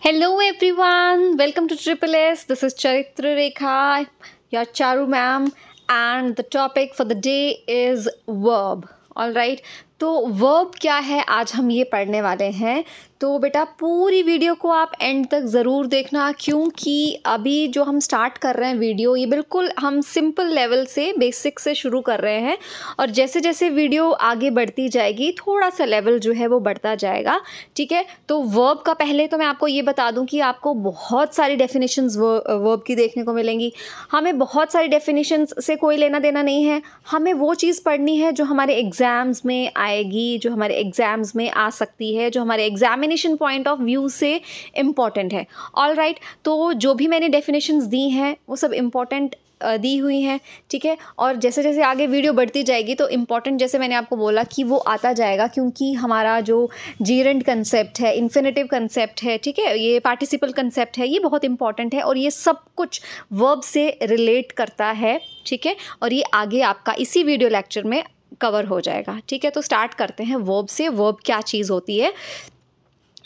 Hello everyone, welcome to Triple S. This is Charitra Rekha, your Charu ma'am, and the topic for the day is verb. All right. तो verb क्या है आज हम ये पढ़ने वाले हैं। तो बेटा पूरी वीडियो को आप एंड तक ज़रूर देखना, क्योंकि अभी जो हम स्टार्ट कर रहे हैं वीडियो, ये बिल्कुल हम सिंपल लेवल से बेसिक से शुरू कर रहे हैं और जैसे जैसे वीडियो आगे बढ़ती जाएगी थोड़ा सा लेवल जो है वो बढ़ता जाएगा। ठीक है, तो वर्ब का पहले तो मैं आपको ये बता दूं कि आपको बहुत सारी डेफिनेशंस वर्ब की देखने को मिलेंगी। हमें बहुत सारी डेफिनेशंस से कोई लेना देना नहीं है, हमें वो चीज़ पढ़नी है जो हमारे एग्ज़ाम्स में आएगी, जो हमारे एग्ज़ाम्स में आ सकती है, जो हमारे एग्जामिनेशन पॉइंट ऑफ व्यू से इम्पॉर्टेंट है। ऑल राइट, तो जो भी मैंने डेफिनेशंस दी हैं वो सब इम्पॉर्टेंट दी हुई हैं। ठीक है, और जैसे जैसे आगे वीडियो बढ़ती जाएगी तो इम्पॉर्टेंट, जैसे मैंने आपको बोला कि वो आता जाएगा, क्योंकि हमारा जो जीरेंट कंसेप्ट है, इन्फिनेटिव कंसेप्ट है, ठीक है, ये पार्टिसिपल कंसेप्ट है, ये बहुत इंपॉर्टेंट है और ये सब कुछ वर्ब से रिलेट करता है। ठीक है, और ये आगे आपका इसी वीडियो लेक्चर में कवर हो जाएगा। ठीक है, तो स्टार्ट करते हैं वर्ब से। वर्ब क्या चीज़ होती है?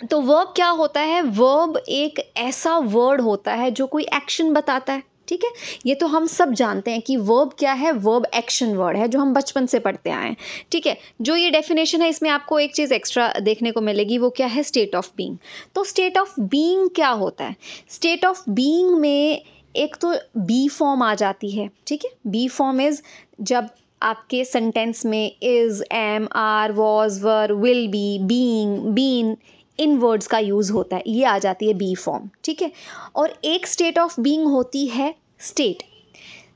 तो वर्ब क्या होता है? वर्ब एक ऐसा वर्ड होता है जो कोई एक्शन बताता है। ठीक है, ये तो हम सब जानते हैं कि वर्ब क्या है। वर्ब एक्शन वर्ड है जो हम बचपन से पढ़ते आए हैं। ठीक है, जो ये डेफिनेशन है इसमें आपको एक चीज़ एक्स्ट्रा देखने को मिलेगी, वो क्या है? State of being. तो स्टेट ऑफ बीइंग क्या होता है? स्टेट ऑफ बीइंग में एक तो बी फॉर्म आ जाती है। ठीक है, बी फॉर्म इज़ जब आपके सेंटेंस में is, am, are, was, were, will be, being, been, इन वर्ड्स का यूज़ होता है, ये आ जाती है बी फॉर्म। ठीक है, और एक स्टेट ऑफ बीइंग होती है स्टेट।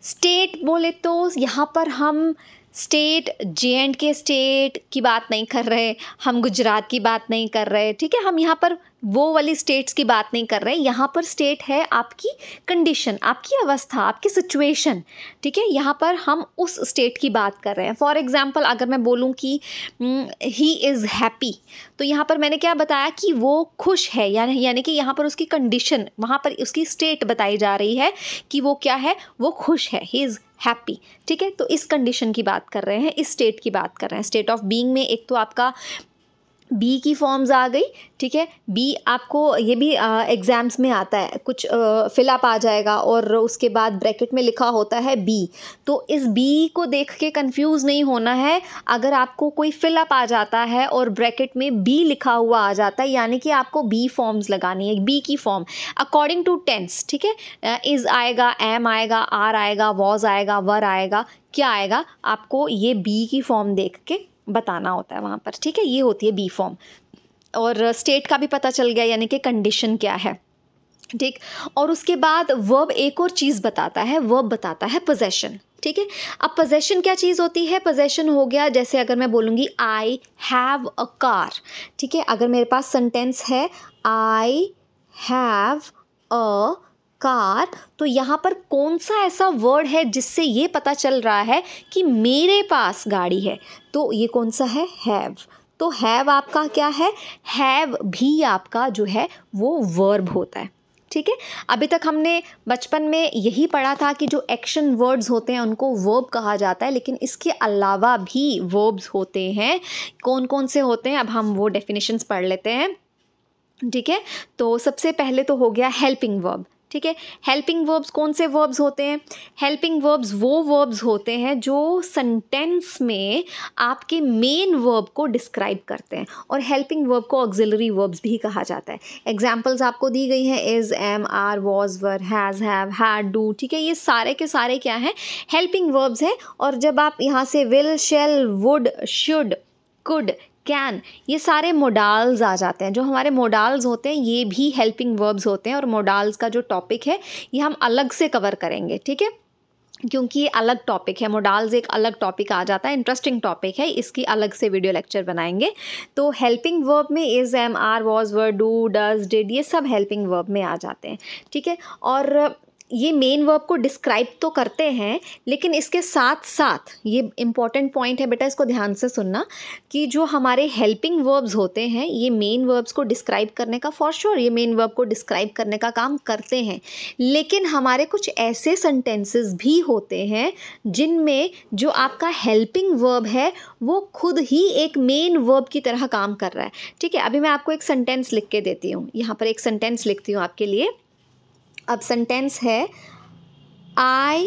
स्टेट बोले तो यहाँ पर हम स्टेट J&K स्टेट की बात नहीं कर रहे, हम गुजरात की बात नहीं कर रहे। ठीक है, हम यहाँ पर वो वाली स्टेट्स की बात नहीं कर रहे। यहाँ पर स्टेट है आपकी कंडीशन, आपकी अवस्था, आपकी सिचुएशन। ठीक है, यहाँ पर हम उस स्टेट की बात कर रहे हैं। फॉर एग्जांपल अगर मैं बोलूँ कि ही इज़ हैप्पी, तो यहाँ पर मैंने क्या बताया कि वो खुश है, यानी कि यहाँ पर उसकी कंडीशन, वहाँ पर उसकी स्टेट बताई जा रही है कि वो क्या है, वो खुश है, ही इज़ हैप्पी। ठीक है, तो इस कंडीशन की बात कर रहे हैं, इस स्टेट की बात कर रहे हैं। स्टेट ऑफ बीइंग में एक तो आपका बी की फॉर्म्स आ गई। ठीक है, बी आपको ये भी एग्ज़ाम्स में आता है, कुछ फिलअप आ जाएगा और उसके बाद ब्रैकेट में लिखा होता है बी। तो इस बी को देख के कंफ्यूज नहीं होना है। अगर आपको कोई फिलअप आ जाता है और ब्रैकेट में बी लिखा हुआ आ जाता है, यानी कि आपको बी फॉर्म्स लगानी है, बी की फॉर्म अकॉर्डिंग टू टेंस। ठीक है, इज़ आएगा, एम आएगा, आर आएगा, वॉज आएगा, वर आएगा, क्या आएगा, आपको ये बी की फॉर्म देख के बताना होता है वहाँ पर। ठीक है, ये होती है बी फॉर्म। और स्टेट का भी पता चल गया, यानी कि कंडीशन क्या है। ठीक, और उसके बाद वर्ब एक और चीज़ बताता है, वर्ब बताता है पोजेशन। ठीक है, अब पोजेशन क्या चीज़ होती है? पोजेशन हो गया, जैसे अगर मैं बोलूँगी आई हैव अ कार। ठीक है, अगर मेरे पास सेंटेंस है आई हैव अ कार, तो यहाँ पर कौन सा ऐसा वर्ड है जिससे ये पता चल रहा है कि मेरे पास गाड़ी है? तो ये कौन सा है? हैव। तो हैव आपका क्या है? हैव भी आपका जो है वो वर्ब होता है। ठीक है, अभी तक हमने बचपन में यही पढ़ा था कि जो एक्शन वर्ड्स होते हैं उनको वर्ब कहा जाता है, लेकिन इसके अलावा भी वर्ब्स होते हैं। कौन कौन से होते हैं, अब हम वो डेफिनेशंस पढ़ लेते हैं। ठीक है, तो सबसे पहले तो हो गया हेल्पिंग वर्ब। ठीक है, हेल्पिंग वर्ब्स कौन से वर्ब्स होते हैं? हेल्पिंग वर्ब्स वो वर्ब्स होते हैं जो सेंटेंस में आपके मेन वर्ब को डिस्क्राइब करते हैं, और हेल्पिंग वर्ब को ऑक्सिलरी वर्ब्स भी कहा जाता है। एग्जांपल्स आपको दी गई हैं, is, am, are, was, were, has, have, had, do. ठीक है, ये सारे के सारे क्या हैं? हेल्पिंग वर्ब्स हैं। और जब आप यहाँ से will, shall, would, should, could, can, ये सारे मोडाल्स आ जाते हैं। जो हमारे मोडाल्स होते हैं ये भी हेल्पिंग वर्ब्स होते हैं, और मोडाल्स का जो टॉपिक है ये हम अलग से कवर करेंगे। ठीक है, क्योंकि ये अलग टॉपिक है, मोडाल्स एक अलग टॉपिक आ जाता है, इंटरेस्टिंग टॉपिक है, इसकी अलग से वीडियो लेक्चर बनाएंगे। तो हेल्पिंग वर्ब में is, am, are, was, were, do, does, did, ये सब हेल्पिंग वर्ब में आ जाते हैं। ठीक है, और ये मेन वर्ब को डिस्क्राइब तो करते हैं, लेकिन इसके साथ साथ ये इम्पॉर्टेंट पॉइंट है बेटा, इसको ध्यान से सुनना, कि जो हमारे हेल्पिंग वर्ब्स होते हैं ये मेन वर्ब्स को डिस्क्राइब करने का, फॉर श्योर ये मेन वर्ब को डिस्क्राइब करने का काम करते हैं, लेकिन हमारे कुछ ऐसे सेंटेंसेस भी होते हैं जिनमें जो आपका हेल्पिंग वर्ब है वो खुद ही एक मेन वर्ब की तरह काम कर रहा है। ठीक है, अभी मैं आपको एक सेंटेंस लिख के देती हूँ, यहाँ पर एक सेंटेंस लिखती हूँ आपके लिए। अब सेंटेंस है आई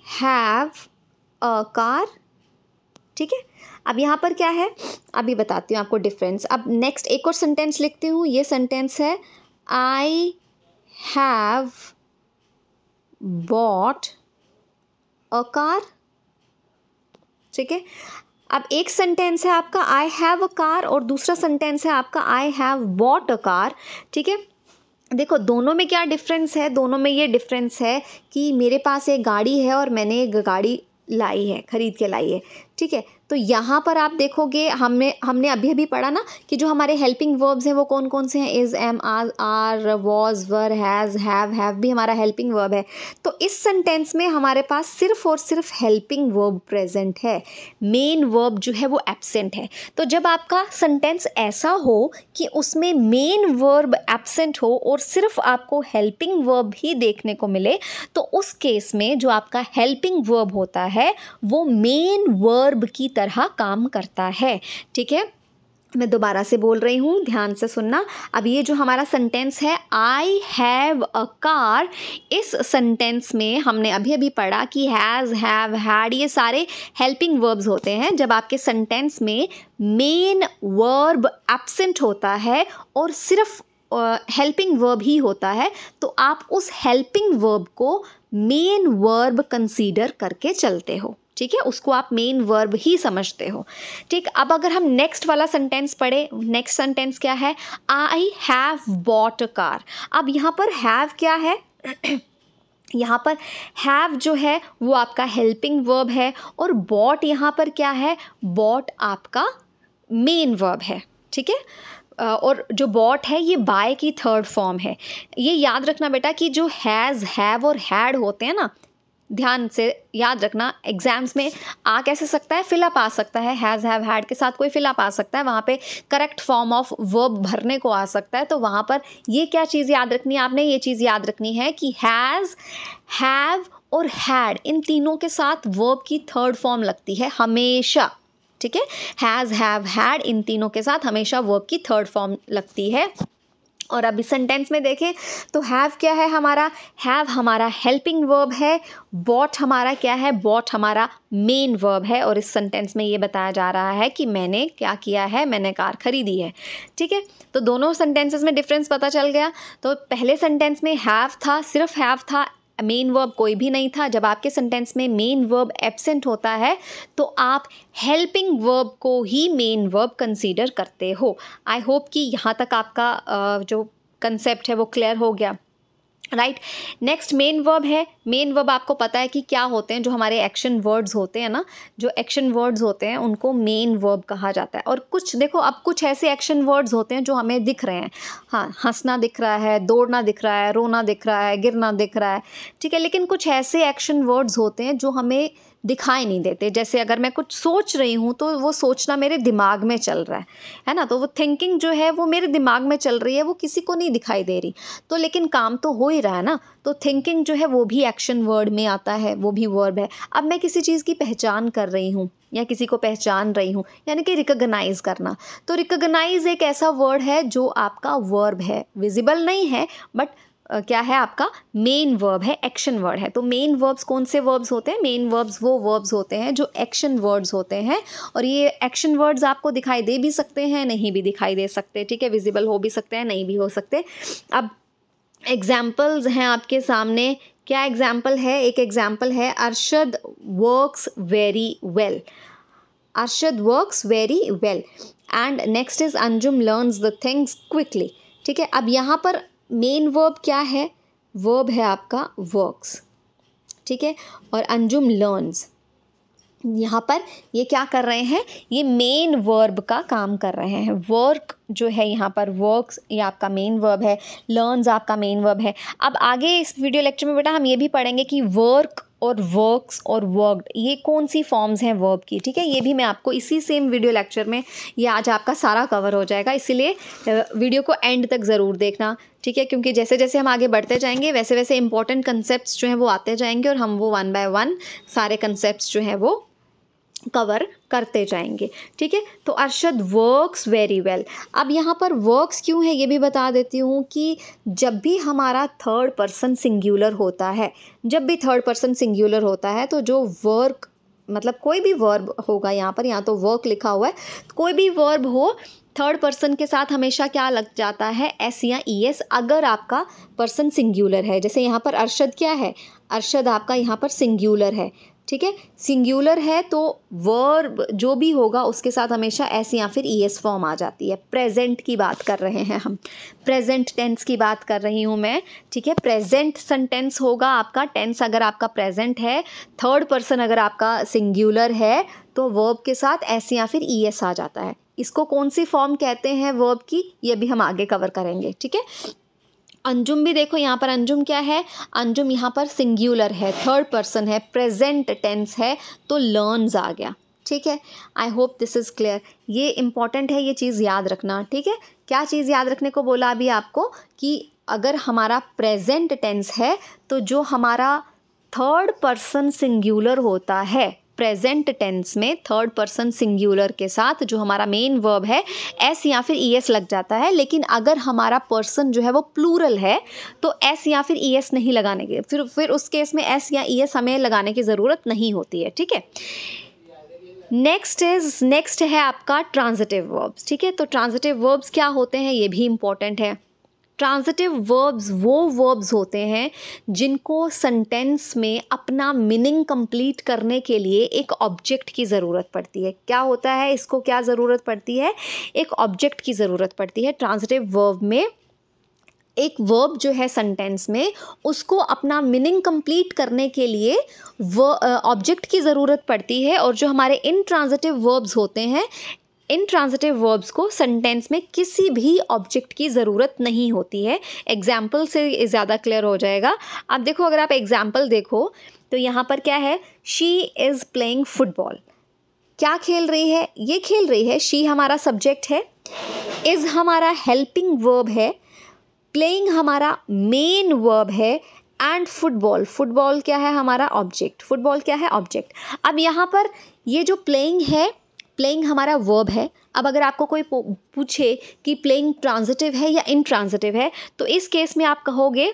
हैव अ कार। ठीक है, अब यहाँ पर क्या है अभी बताती हूँ आपको डिफरेंस। अब नेक्स्ट एक और सेंटेंस लिखती हूँ, ये सेंटेंस है I have bought a car. ठीक है, अब एक सेंटेंस है आपका आई हैव अ कार और दूसरा सेंटेंस है आपका I have bought a car. ठीक है, देखो दोनों में क्या डिफरेंस है, दोनों में ये डिफरेंस है कि मेरे पास एक गाड़ी है और मैंने एक गाड़ी लाई है, खरीद के लाई है। ठीक है, तो यहाँ पर आप देखोगे हमने अभी अभी पढ़ा ना कि जो हमारे हेल्पिंग वर्ब्स हैं वो कौन कौन से हैं, is, am, are, was, were, has, have भी हमारा हेल्पिंग वर्ब है। तो इस सेंटेंस में हमारे पास सिर्फ और सिर्फ हेल्पिंग वर्ब प्रेजेंट है, मेन वर्ब जो है वो एब्सेंट है। तो जब आपका सेंटेंस ऐसा हो कि उसमें मेन वर्ब एब्सेंट हो और सिर्फ आपको हेल्पिंग वर्ब ही देखने को मिले, तो उस केस में जो आपका हेल्पिंग वर्ब होता है वो मेन वर्ब की तरह काम करता है। ठीक है, मैं दोबारा से बोल रही हूँ, ध्यान से सुनना। अब ये जो हमारा सेंटेंस है आई हैव अ कार, इस सेंटेंस में हमने अभी अभी पढ़ा कि हैज़, हैव, हैड ये सारे हेल्पिंग वर्ब्स होते हैं। जब आपके सेंटेंस में मेन वर्ब एब्सेंट होता है और सिर्फ हेल्पिंग वर्ब ही होता है, तो आप उस हेल्पिंग वर्ब को मेन वर्ब कंसीडर करके चलते हो। ठीक है, उसको आप मेन वर्ब ही समझते हो। ठीक, अब अगर हम नेक्स्ट वाला सेंटेंस पढ़े, नेक्स्ट सेंटेंस क्या है, I have bought a car. अब यहाँ पर हैव क्या है यहाँ पर हैव जो है वो आपका हेल्पिंग वर्ब है और बॉट यहाँ पर क्या है, बॉट आपका मेन वर्ब है। ठीक है, और जो बॉट है ये बाय की थर्ड फॉर्म है। ये याद रखना बेटा कि जो हैज़, हैव और हैड होते हैं ना, ध्यान से याद रखना, एग्जाम्स में आ कैसे सकता है, फिलअप आ सकता है, हैज़, हैव, हैड के साथ कोई फिलअप आ सकता है, वहाँ पे करेक्ट फॉर्म ऑफ वर्ब भरने को आ सकता है। तो वहाँ पर ये क्या चीज़ याद रखनी है आपने, ये चीज़ याद रखनी है कि हैज़, हैव और हैड इन तीनों के साथ वर्ब की थर्ड फॉर्म लगती है हमेशा। ठीक है, हैज़, हैव, हैड इन तीनों के साथ हमेशा वर्ब की थर्ड फॉर्म लगती है। और अब इस सेंटेंस में देखें तो हैव क्या है हमारा, हैव हमारा हेल्पिंग वर्ब है, बॉट हमारा क्या है, बॉट हमारा मेन वर्ब है। और इस सेंटेंस में ये बताया जा रहा है कि मैंने क्या किया है, मैंने कार खरीदी है। ठीक है, तो दोनों सेंटेंसेस में डिफरेंस पता चल गया। तो पहले सेंटेंस में हैव था, सिर्फ हैव था, मेन वर्ब कोई भी नहीं था। जब आपके सेंटेंस में मेन वर्ब एब्सेंट होता है तो आप हेल्पिंग वर्ब को ही मेन वर्ब कंसीडर करते हो। आई होप कि यहाँ तक आपका जो कंसेप्ट है वो क्लियर हो गया। राइट, नेक्स्ट मेन वर्ब है। मेन वर्ब आपको पता है कि क्या होते हैं, जो हमारे एक्शन वर्ड्स होते हैं ना, जो एक्शन वर्ड्स होते हैं उनको मेन वर्ब कहा जाता है। और कुछ देखो, अब कुछ ऐसे एक्शन वर्ड्स होते हैं जो हमें दिख रहे हैं, हाँ, हंसना दिख रहा है, दौड़ना दिख रहा है, रोना दिख रहा है, गिरना दिख रहा है। ठीक है, लेकिन कुछ ऐसे एक्शन वर्ड्स होते हैं जो हमें दिखाई नहीं देते। जैसे अगर मैं कुछ सोच रही हूँ तो वो सोचना मेरे दिमाग में चल रहा है ना, तो वो थिंकिंग जो है वो मेरे दिमाग में चल रही है, वो किसी को नहीं दिखाई दे रही, तो लेकिन काम तो हो ही रहा है ना। तो थिंकिंग जो है वो भी एक्शन वर्ड में आता है, वो भी वर्ब है। अब मैं किसी चीज़ की पहचान कर रही हूँ या किसी को पहचान रही हूँ, यानी कि रिकॉग्नाइज करना। तो रिकॉग्नाइज एक ऐसा वर्ड है जो आपका वर्ब है, विजिबल नहीं है बट क्या है आपका मेन वर्ब है, एक्शन वर्ड है। तो मेन वर्ब्स कौन से वर्ब्स होते हैं, मेन वर्ब्स वो वर्ब्स होते हैं जो एक्शन वर्ड्स होते हैं। और ये एक्शन वर्ड्स आपको दिखाई दे भी सकते हैं, नहीं भी दिखाई दे सकते। ठीक है, विजिबल हो भी सकते हैं, नहीं भी हो सकते। अब एग्जाम्पल्स हैं आपके सामने। क्या एग्जाम्पल है, एक एग्जाम्पल है Arshad works very well. Arshad works very well and next is Anjum learns the things quickly. ठीक है, अब यहाँ पर मेन वर्ब क्या है, वर्ब है आपका वर्क्स। ठीक है, और अंजुम लर्न्स, यहाँ पर ये क्या कर रहे हैं, ये मेन वर्ब का काम कर रहे हैं। वर्क जो है यहाँ पर, वर्क्स ये आपका मेन वर्ब है, लर्न्स आपका मेन वर्ब है। अब आगे इस वीडियो लेक्चर में बेटा हम ये भी पढ़ेंगे कि वर्क और वर्क्स और वर्कड ये कौन सी फॉर्म्स हैं वर्ब की, ठीक है। ये भी मैं आपको इसी सेम वीडियो लेक्चर में, ये आज आपका सारा कवर हो जाएगा, इसीलिए वीडियो को एंड तक ज़रूर देखना, ठीक है। क्योंकि जैसे जैसे हम आगे बढ़ते जाएंगे वैसे वैसे इंपॉर्टेंट कंसेप्ट्स जो हैं वो आते जाएंगे और हम वो 1 बाय 1 सारे कंसेप्ट्स जो हैं वो कवर करते जाएंगे, ठीक है। तो अरशद वर्क्स वेरी वेल। अब यहाँ पर वर्क्स क्यों है ये भी बता देती हूँ कि जब भी हमारा थर्ड पर्सन सिंगुलर होता है, जब भी थर्ड पर्सन सिंगुलर होता है तो जो वर्क मतलब कोई भी वर्ब होगा, यहाँ पर यहाँ तो वर्क लिखा हुआ है, कोई भी वर्ब हो थर्ड पर्सन के साथ हमेशा क्या लग जाता है, एस या ई एस, अगर आपका पर्सन सिंगुलर है। जैसे यहाँ पर अरशद क्या है, अरशद आपका यहाँ पर सिंगुलर है, ठीक है। सिंगुलर है तो वर्ब जो भी होगा उसके साथ हमेशा एस या फिर ई एस फॉर्म आ जाती है। प्रेजेंट की बात कर रहे हैं हम, प्रेजेंट टेंस की बात कर रही हूँ मैं, ठीक है। प्रेजेंट सेंटेंस होगा आपका, टेंस अगर आपका प्रेजेंट है, थर्ड पर्सन अगर आपका सिंगुलर है तो वर्ब के साथ एस या फिर ई एस आ जाता है। इसको कौन सी फॉर्म कहते हैं वर्ब की, ये भी हम आगे कवर करेंगे, ठीक है। अंजुम भी देखो, यहाँ पर अंजुम क्या है, अंजुम यहाँ पर सिंगुलर है, थर्ड पर्सन है, प्रेजेंट टेंस है, तो लर्न्स आ गया, ठीक है। I hope this is clear. ये इंपॉर्टेंट है, ये चीज़ याद रखना, ठीक है। क्या चीज़ याद रखने को बोला अभी आपको, कि अगर हमारा प्रेजेंट टेंस है तो जो हमारा थर्ड पर्सन सिंगुलर होता है, प्रेजेंट टेंस में थर्ड पर्सन सिंगुलर के साथ जो हमारा मेन वर्ब है एस या फिर ई एस लग जाता है। लेकिन अगर हमारा पर्सन जो है वो प्लूरल है तो एस या फिर ई एस नहीं लगाने के, फिर उस केस में एस या ई एस हमें लगाने की ज़रूरत नहीं होती है, ठीक है। नेक्स्ट है आपका ट्रांजिटिव वर्ब्स, ठीक है। तो ट्रांजिटिव वर्ब्स क्या होते हैं ये भी इम्पॉर्टेंट है। ट्रांजिटिव वर्ब्स वो वर्ब्स होते हैं जिनको सेंटेंस में अपना मीनिंग कंप्लीट करने के लिए एक ऑब्जेक्ट की ज़रूरत पड़ती है। क्या होता है, इसको क्या ज़रूरत पड़ती है, एक ऑब्जेक्ट की ज़रूरत पड़ती है। ट्रांजिटिव वर्ब में एक वर्ब जो है सेंटेंस में, उसको अपना मीनिंग कंप्लीट करने के लिए वो ऑब्जेक्ट की ज़रूरत पड़ती है। और जो हमारे इनट्रांजिटिव वर्ब्स होते हैं, इनट्रांजिटिव वर्ब्स को सेंटेंस में किसी भी ऑब्जेक्ट की ज़रूरत नहीं होती है। एग्जाम्पल से ज़्यादा क्लियर हो जाएगा। अब देखो, अगर आप एग्जाम्पल देखो तो यहाँ पर क्या है, शी इज़ प्लेइंग फुटबॉल। क्या खेल रही है, ये खेल रही है, शी हमारा सब्जेक्ट है, इज़ हमारा हेल्पिंग वर्ब है, प्लेइंग हमारा मेन वर्ब है, एंड फुटबॉल क्या है, हमारा ऑब्जेक्ट। फुटबॉल क्या है, ऑब्जेक्ट। अब यहाँ पर ये जो प्लेइंग है, प्लेइंग हमारा वर्ब है। अब अगर आपको कोई पूछे कि प्लेइंग ट्रांजिटिव है या इनट्रांजिटिव है, तो इस केस में आप कहोगे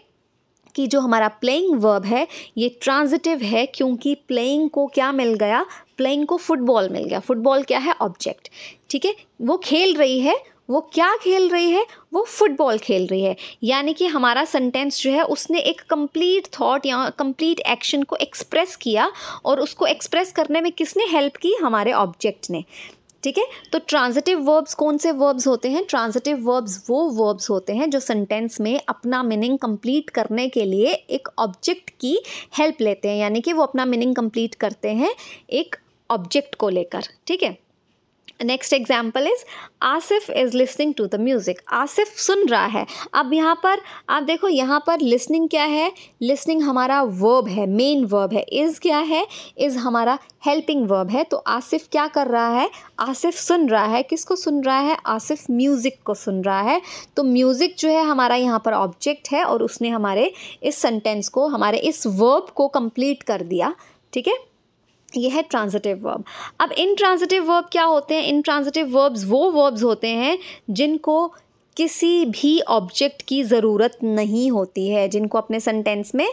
कि जो हमारा प्लेइंग वर्ब है ये ट्रांजिटिव है, क्योंकि प्लेइंग को क्या मिल गया, प्लेइंग को फुटबॉल मिल गया। फुटबॉल क्या है, ऑब्जेक्ट, ठीक है। वो खेल रही है, वो क्या खेल रही है, वो फुटबॉल खेल रही है। यानी कि हमारा सेंटेंस जो है उसने एक कंप्लीट थॉट या कंप्लीट एक्शन को एक्सप्रेस किया, और उसको एक्सप्रेस करने में किसने हेल्प की, हमारे ऑब्जेक्ट ने, ठीक है। तो ट्रांजिटिव वर्ब्स कौन से वर्ब्स होते हैं, ट्रांजिटिव वर्ब्स वो वर्ब्स होते हैं जो सेंटेंस में अपना मीनिंग कंप्लीट करने के लिए एक ऑब्जेक्ट की हेल्प लेते हैं, यानी कि वो अपना मीनिंग कंप्लीट करते हैं एक ऑब्जेक्ट को लेकर, ठीक है। Next example is Asif is listening to the music. Asif सुन रहा है। अब यहाँ पर आप देखो, यहाँ पर लिसनिंग क्या है, लिसनिंग हमारा वर्ब है, मेन वर्ब है। इज़ क्या है, इज़ हमारा हेल्पिंग वर्ब है। तो आसिफ क्या कर रहा है, आसिफ सुन रहा है। किसको सुन रहा है, आसिफ म्यूज़िक को सुन रहा है। तो म्यूज़िक जो है हमारा यहाँ पर ऑब्जेक्ट है, और उसने हमारे इस सेंटेंस को, हमारे इस वर्ब को कंप्लीट कर दिया, ठीक है। ये है ट्रांजिटिव वर्ब। अब इनट्रांजिटिव वर्ब क्या होते हैं, इनट्रांजिटिव वर्ब्स वो वर्ब्स होते हैं जिनको किसी भी ऑब्जेक्ट की ज़रूरत नहीं होती है, जिनको अपने सेंटेंस में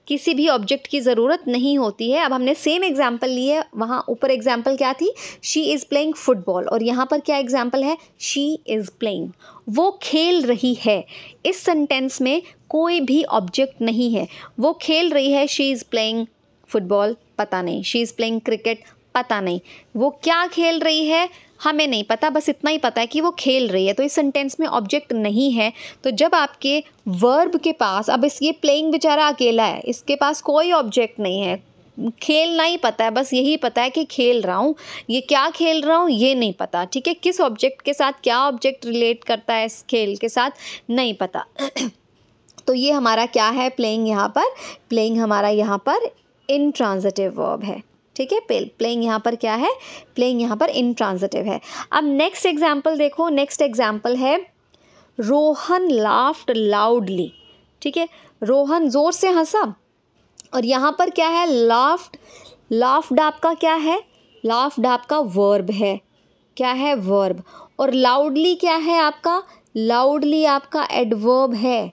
किसी भी ऑब्जेक्ट की ज़रूरत नहीं होती है। अब हमने सेम एग्जाम्पल लिए, वहाँ ऊपर एग्जाम्पल क्या थी, शी इज़ प्लेइंग फुटबॉल, और यहाँ पर क्या एग्जाम्पल है, शी इज़ प्लेइंग, वो खेल रही है। इस सेंटेंस में कोई भी ऑब्जेक्ट नहीं है, वो खेल रही है, शी इज़ प्लेइंग फुटबॉल, पता नहीं, शी इज़ प्लेइंग क्रिकेट, पता नहीं, वो क्या खेल रही है हमें नहीं पता, बस इतना ही पता है कि वो खेल रही है। तो इस सेंटेंस में ऑब्जेक्ट नहीं है। तो जब आपके वर्ब के पास, अब इस ये प्लेइंग बेचारा अकेला है, इसके पास कोई ऑब्जेक्ट नहीं है, खेलना ही पता है, बस यही पता है कि खेल रहा हूँ, ये क्या खेल रहा हूँ ये नहीं पता, ठीक है। किस ऑब्जेक्ट के साथ क्या ऑब्जेक्ट रिलेट करता है इस खेल के साथ नहीं पता। तो ये हमारा क्या है, प्लेइंग। यहाँ पर प्लेइंग हमारा यहाँ पर इंट्रांजिटिव वर्ब है, ठीक है। प्लेइंग यहाँ पर क्या है, प्लेइंग यहाँ पर इंट्रांजिटिव है। अब नेक्स्ट एग्जाम्पल देखो, नेक्स्ट एग्जाम्पल है रोहन लाफ्ड लाउडली, ठीक है। रोहन ज़ोर से हंसा, और यहाँ पर क्या है, लाफ्ड। लाफ्ड आपका क्या है, लाफ्ड आपका वर्ब है, क्या है, वर्ब। और लाउडली क्या है आपका, लाउडली आपका एडवर्ब है,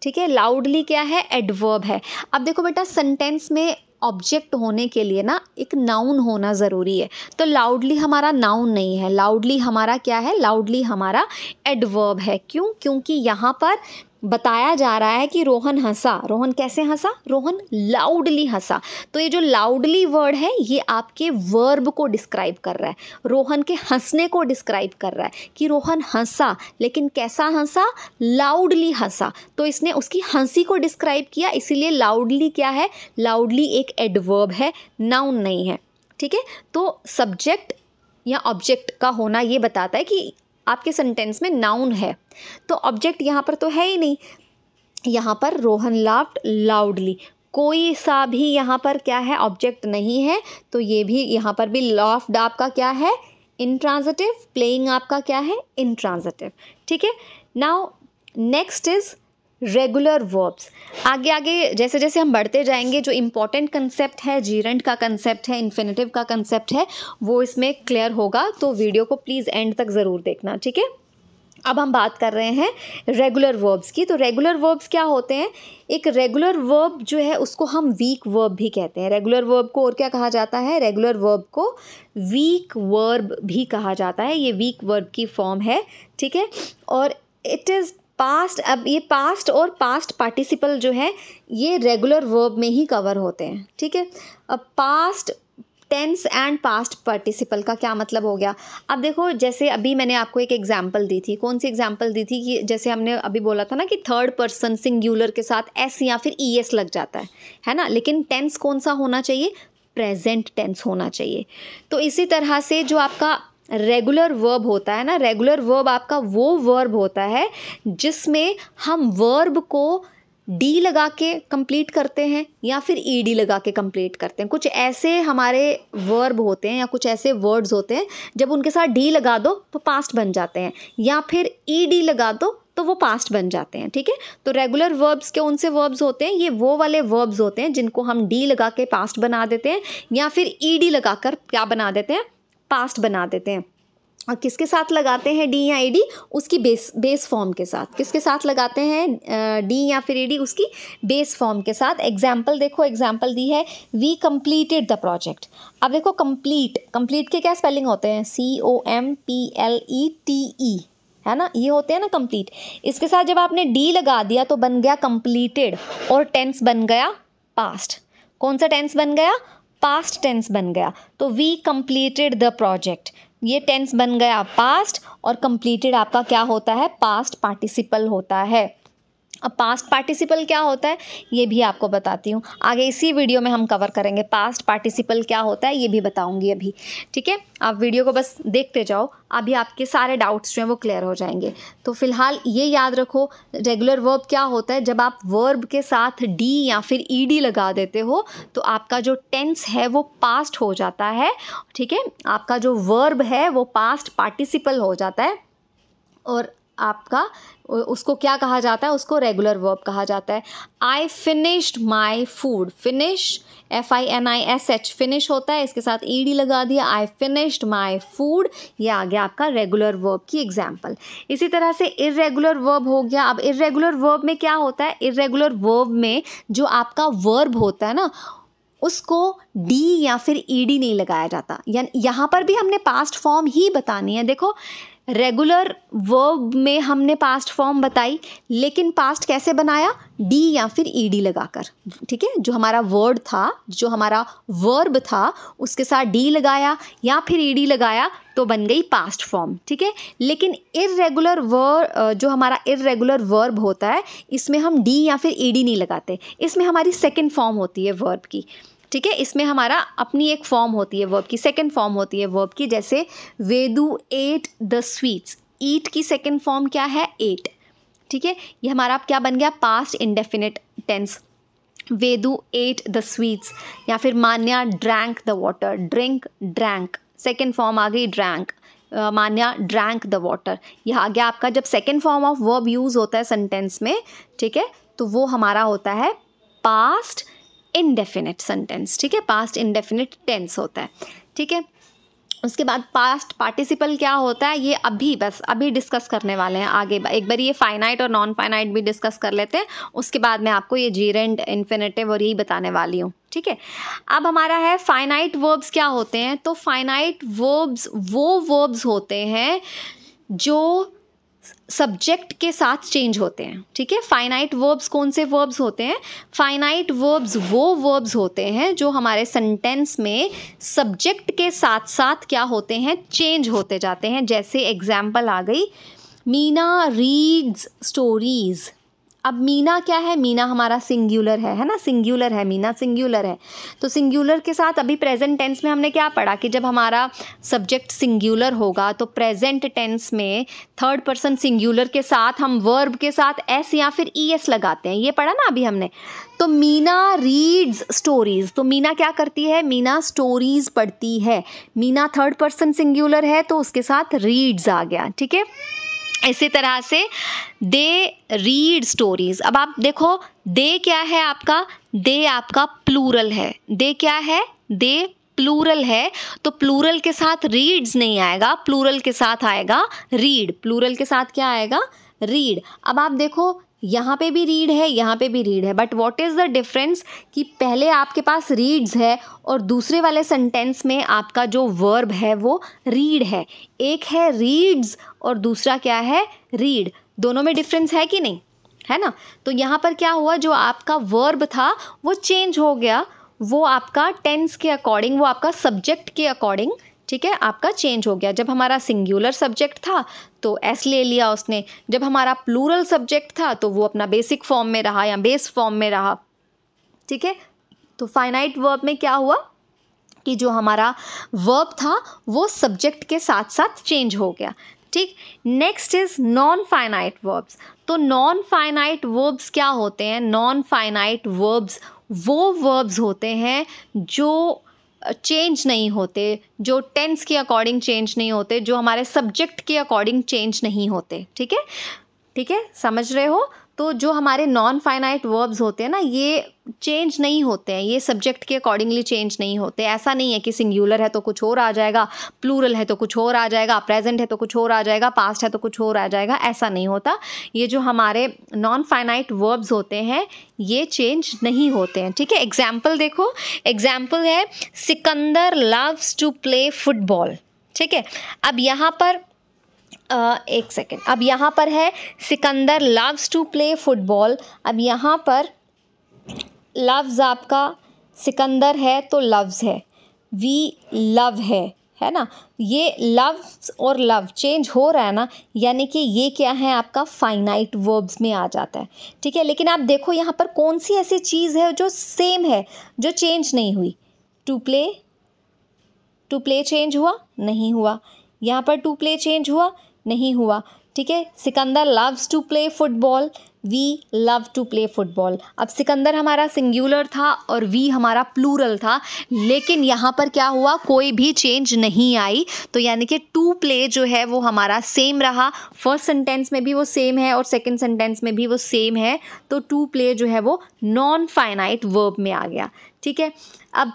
ठीक है। लाउडली क्या है, एडवर्ब है। अब देखो बेटा, सेंटेंस में ऑब्जेक्ट होने के लिए ना एक नाउन होना ज़रूरी है, तो लाउडली हमारा नाउन नहीं है, लाउडली हमारा क्या है, लाउडली हमारा एडवर्ब है। क्यों, क्योंकि यहाँ पर बताया जा रहा है कि रोहन हंसा। रोहन कैसे हंसा, रोहन लाउडली हंसा। तो ये जो लाउडली वर्ड है ये आपके वर्ब को डिस्क्राइब कर रहा है, रोहन के हंसने को डिस्क्राइब कर रहा है कि रोहन हंसा, लेकिन कैसा हंसा, लाउडली हंसा। तो इसने उसकी हंसी को डिस्क्राइब किया, इसीलिए लाउडली क्या है, लाउडली एक एडवर्ब है, नाउन नहीं है, ठीक है। तो सब्जेक्ट या ऑब्जेक्ट का होना ये बताता है कि आपके सेंटेंस में नाउन है, तो ऑब्जेक्ट यहाँ पर तो है ही नहीं। यहाँ पर रोहन लाफ्ड लाउडली, कोई सा भी यहाँ पर क्या है, ऑब्जेक्ट नहीं है, तो ये भी यहाँ पर भी लाफ्ड आपका क्या है, इंट्रांजिटिव। प्लेइंग आपका क्या है, इंट्रांजिटिव, ठीक है। Now next is regular verbs. आगे आगे जैसे जैसे हम बढ़ते जाएंगे, जो इम्पॉर्टेंट कंसेप्ट है, जीरेंट का कंसेप्ट है, इन्फिनेटिव का कंसेप्ट है, वो इसमें क्लियर होगा, तो वीडियो को प्लीज़ एंड तक ज़रूर देखना, ठीक है। अब हम बात कर रहे हैं रेगुलर वर्ब्स की। तो रेगुलर वर्ब्स क्या होते हैं, एक रेगुलर वर्ब जो है उसको हम वीक वर्ब भी कहते हैं। रेगुलर वर्ब को और क्या कहा जाता है, रेगुलर वर्ब को वीक वर्ब भी कहा जाता है, ये वीक वर्ब की फॉर्म है, ठीक है। और इट इज़ पास्ट। अब ये पास्ट और पास्ट पार्टिसिपल जो है ये रेगुलर वर्ब में ही कवर होते हैं, ठीक है। अब past tense and past participle का क्या मतलब हो गया। अब देखो, जैसे अभी मैंने आपको एक एग्जांपल दी थी, कौन सी एग्जांपल दी थी, कि जैसे हमने अभी बोला था ना कि थर्ड पर्सन सिंगुलर के साथ एस या फिर ई एस लग जाता है ना, लेकिन टेंस कौन सा होना चाहिए, प्रेजेंट टेंस होना चाहिए। तो इसी तरह से जो आपका रेगुलर वर्ब होता है ना, रेगुलर वर्ब आपका वो वर्ब होता है जिसमें हम वर्ब को डी लगा के कंप्लीट करते हैं या फिर ईडी लगा के कंप्लीट करते हैं। कुछ ऐसे हमारे वर्ब होते हैं या कुछ ऐसे वर्ड्स होते हैं जब उनके साथ डी लगा दो तो पास्ट बन जाते हैं, या फिर ईडी लगा दो तो वो पास्ट बन जाते हैं, ठीक है। तो रेगुलर वर्ब्स कौन से वर्ब्स होते हैं, ये वो वाले वर्ब्स होते हैं जिनको हम डी लगा के पास्ट बना देते हैं या फिर ईडी लगाकर क्या बना देते हैं, पास्ट बना देते हैं। और किसके साथ लगाते हैं डी या ईडी, उसकी बेस फॉर्म के साथ। किसके साथ लगाते हैं डी या फिर ईडी, उसकी बेस फॉर्म के साथ। एग्जाम्पल देखो, एग्जाम्पल दी है वी कंप्लीटेड द प्रोजेक्ट। अब देखो कंप्लीट के क्या स्पेलिंग होते हैं, COMPLETE, है ना, ये होते हैं ना कंप्लीट। इसके साथ जब आपने डी लगा दिया तो बन गया कंप्लीटेड, और टेंस बन गया पास्ट। कौन सा टेंस बन गया, पास्ट टेंस बन गया। तो वी कंप्लीटेड द प्रोजेक्ट, ये टेंस बन गया पास्ट, और कंप्लीटेड आपका क्या होता है, पास्ट पार्टिसिपल होता है। अब पास्ट पार्टिसिपल क्या होता है ये भी आपको बताती हूँ आगे, इसी वीडियो में हम कवर करेंगे। पास्ट पार्टिसिपल क्या होता है ये भी बताऊँगी अभी, ठीक है। आप वीडियो को बस देखते जाओ, अभी आपके सारे डाउट्स जो हैं वो क्लियर हो जाएंगे। तो फिलहाल ये याद रखो, रेगुलर वर्ब क्या होता है, जब आप वर्ब के साथ डी या फिर ईडी लगा देते हो तो आपका जो टेंस है वो पास्ट हो जाता है, ठीक है। आपका जो वर्ब है वो पास्ट पार्टिसिपल हो जाता है, और आपका उसको क्या कहा जाता है, उसको रेगुलर वर्ब कहा जाता है। I finished my food, finish FINISH finish होता है, इसके साथ ईडी लगा दिया, आई फिनिश्ड माई फूड, ये आ गया आपका रेगुलर वर्ब की एग्जाम्पल। इसी तरह से इर्रेगुलर वर्ब हो गया। अब इर्रेगुलर वर्ब में क्या होता है, इर्रेगुलर वर्ब में जो आपका वर्ब होता है ना उसको डी या फिर ईडी नहीं लगाया जाता, यानी यहाँ पर भी हमने पास्ट फॉर्म ही बतानी है। देखो रेगुलर वर्ब में हमने पास्ट फॉर्म बताई, लेकिन पास्ट कैसे बनाया, डी या फिर ईडी लगाकर, ठीक है। जो हमारा वर्ड था, जो हमारा वर्ब था उसके साथ डी लगाया या फिर ईडी लगाया तो बन गई पास्ट फॉर्म, ठीक है। लेकिन इर्रेगुलर वर्ब, जो हमारा इर्रेगुलर वर्ब होता है इसमें हम डी या फिर ईडी नहीं लगाते, इसमें हमारी सेकंड फॉर्म होती है वर्ब की, ठीक है, इसमें हमारा अपनी एक फॉर्म होती है वर्ब की, सेकंड फॉर्म होती है वर्ब की, जैसे वेदू एट द स्वीट्स, ईट की सेकंड फॉर्म क्या है, एट। ठीक है, ये हमारा क्या बन गया, past indefinite tense, Vedu ate the sweets. या फिर Manya drank the water, drink drank, second form आ गई drank, Manya drank the water. यह आ गया आपका, जब second form of verb use होता है सेंटेंस में, ठीक है, तो वो हमारा होता है पास्ट इंडेफिनिट सेंटेंस। ठीक है, पास्ट इंडेफिनिट टेंस होता है। ठीक है, उसके बाद पास्ट पार्टिसिपल क्या होता है, ये अभी डिस्कस करने वाले हैं आगे। एक बार ये फाइनाइट और नॉन फाइनाइट भी डिस्कस कर लेते हैं, उसके बाद मैं आपको ये जीरेंड, इन्फिनेटिव और यही बताने वाली हूँ। ठीक है, अब हमारा है फाइनाइट वर्ब्स क्या होते हैं। तो फाइनाइट वर्ब्स वो वर्ब्स होते हैं जो सब्जेक्ट के साथ चेंज होते हैं। ठीक है, फाइनाइट वर्ब्स कौन से वर्ब्स होते हैं, फाइनाइट वर्ब्स वो वर्ब्स होते हैं जो हमारे सेंटेंस में सब्जेक्ट के साथ साथ क्या होते हैं, चेंज होते जाते हैं। जैसे एग्जाम्पल आ गई, मीना रीड्स स्टोरीज। अब मीना क्या है, मीना हमारा सिंगुलर है ना, सिंगुलर है, मीना सिंगुलर है। तो सिंगुलर के साथ अभी प्रेजेंट टेंस में हमने क्या पढ़ा कि जब हमारा सब्जेक्ट सिंगुलर होगा तो प्रेजेंट टेंस में थर्ड पर्सन सिंगुलर के साथ हम वर्ब के साथ एस या फिर ई एस लगाते हैं, ये पढ़ा ना अभी हमने। तो मीना रीड्स स्टोरीज, तो मीना क्या करती है, मीना स्टोरीज पढ़ती है। मीना थर्ड पर्सन सिंगुलर है तो उसके साथ रीड्स आ गया। ठीक है, इसी तरह से दे रीड स्टोरीज। अब आप देखो, दे क्या है आपका, दे आपका प्लूरल है। दे क्या है, दे प्लूरल है, तो प्लूरल के साथ रीड्स नहीं आएगा, प्लूरल के साथ आएगा रीड। प्लूरल के साथ क्या आएगा, रीड। अब आप देखो, यहाँ पे भी रीड है, यहाँ पे भी रीड है, but what is the difference कि पहले आपके पास रीड्स है और दूसरे वाले सेंटेंस में आपका जो वर्ब है वो रीड है। एक है रीड्स और दूसरा क्या है, रीड। दोनों में डिफरेंस है कि नहीं, है ना। तो यहाँ पर क्या हुआ, जो आपका वर्ब था वो चेंज हो गया, वो आपका टेंस के अकॉर्डिंग, वो आपका सब्जेक्ट के अकॉर्डिंग, ठीक है, आपका चेंज हो गया। जब हमारा सिंगुलर सब्जेक्ट था तो एस ले लिया उसने, जब हमारा प्लूरल सब्जेक्ट था तो वो अपना बेसिक फॉर्म में रहा या बेस फॉर्म में रहा। ठीक है, तो फाइनाइट वर्ब में क्या हुआ कि जो हमारा वर्ब था वो सब्जेक्ट के साथ साथ चेंज हो गया। ठीक, next is non finite verbs. तो नॉन फाइनाइट वर्ब्स क्या होते हैं, नॉन फाइनाइट वर्ब्स वो वर्ब्स होते हैं जो चेंज नहीं होते, जो टेंस के अकॉर्डिंग चेंज नहीं होते, जो हमारे सब्जेक्ट के अकॉर्डिंग चेंज नहीं होते। ठीक है, ठीक है, समझ रहे हो। तो जो हमारे नॉन फाइनाइट वर्ब्स होते हैं ना, ये चेंज नहीं होते हैं, ये सब्जेक्ट के अकॉर्डिंगली चेंज नहीं होते। ऐसा नहीं है कि सिंगुलर है तो कुछ और आ जाएगा, प्लूरल है तो कुछ और आ जाएगा, प्रेजेंट है तो कुछ और आ जाएगा, पास्ट है तो कुछ और आ जाएगा, ऐसा नहीं होता। ये जो हमारे नॉन फाइनाइट वर्ब्स होते हैं ये चेंज नहीं होते हैं। ठीक है, एग्जाम्पल देखो, एग्जाम्पल है Sikandar loves to play football. ठीक है, अब यहाँ पर एक सेकेंड, अब यहाँ पर है Sikandar loves to play football. अब यहाँ पर लव्स आपका सिकंदर है तो लव्स है, वी लव है ना। ये लव्स और लव चेंज हो रहा है ना, यानी कि ये क्या है आपका फाइनाइट वर्ब्स में आ जाता है। ठीक है, लेकिन आप देखो यहाँ पर कौन सी ऐसी चीज़ है जो सेम है, जो चेंज नहीं हुई। टू प्ले चेंज हुआ, नहीं हुआ। यहाँ पर टू प्ले चेंज हुआ, नहीं हुआ। ठीक है, Sikandar loves to play football, we love to play football. अब सिकंदर हमारा सिंगुलर था और वी हमारा प्लूरल था, लेकिन यहाँ पर क्या हुआ, कोई भी चेंज नहीं आई। तो यानी कि टू प्ले जो है वो हमारा सेम रहा, फर्स्ट सेंटेंस में भी वो सेम है और सेकंड सेंटेंस में भी वो सेम है। तो टू प्ले जो है वो नॉन फाइनाइट वर्ब में आ गया। ठीक है, अब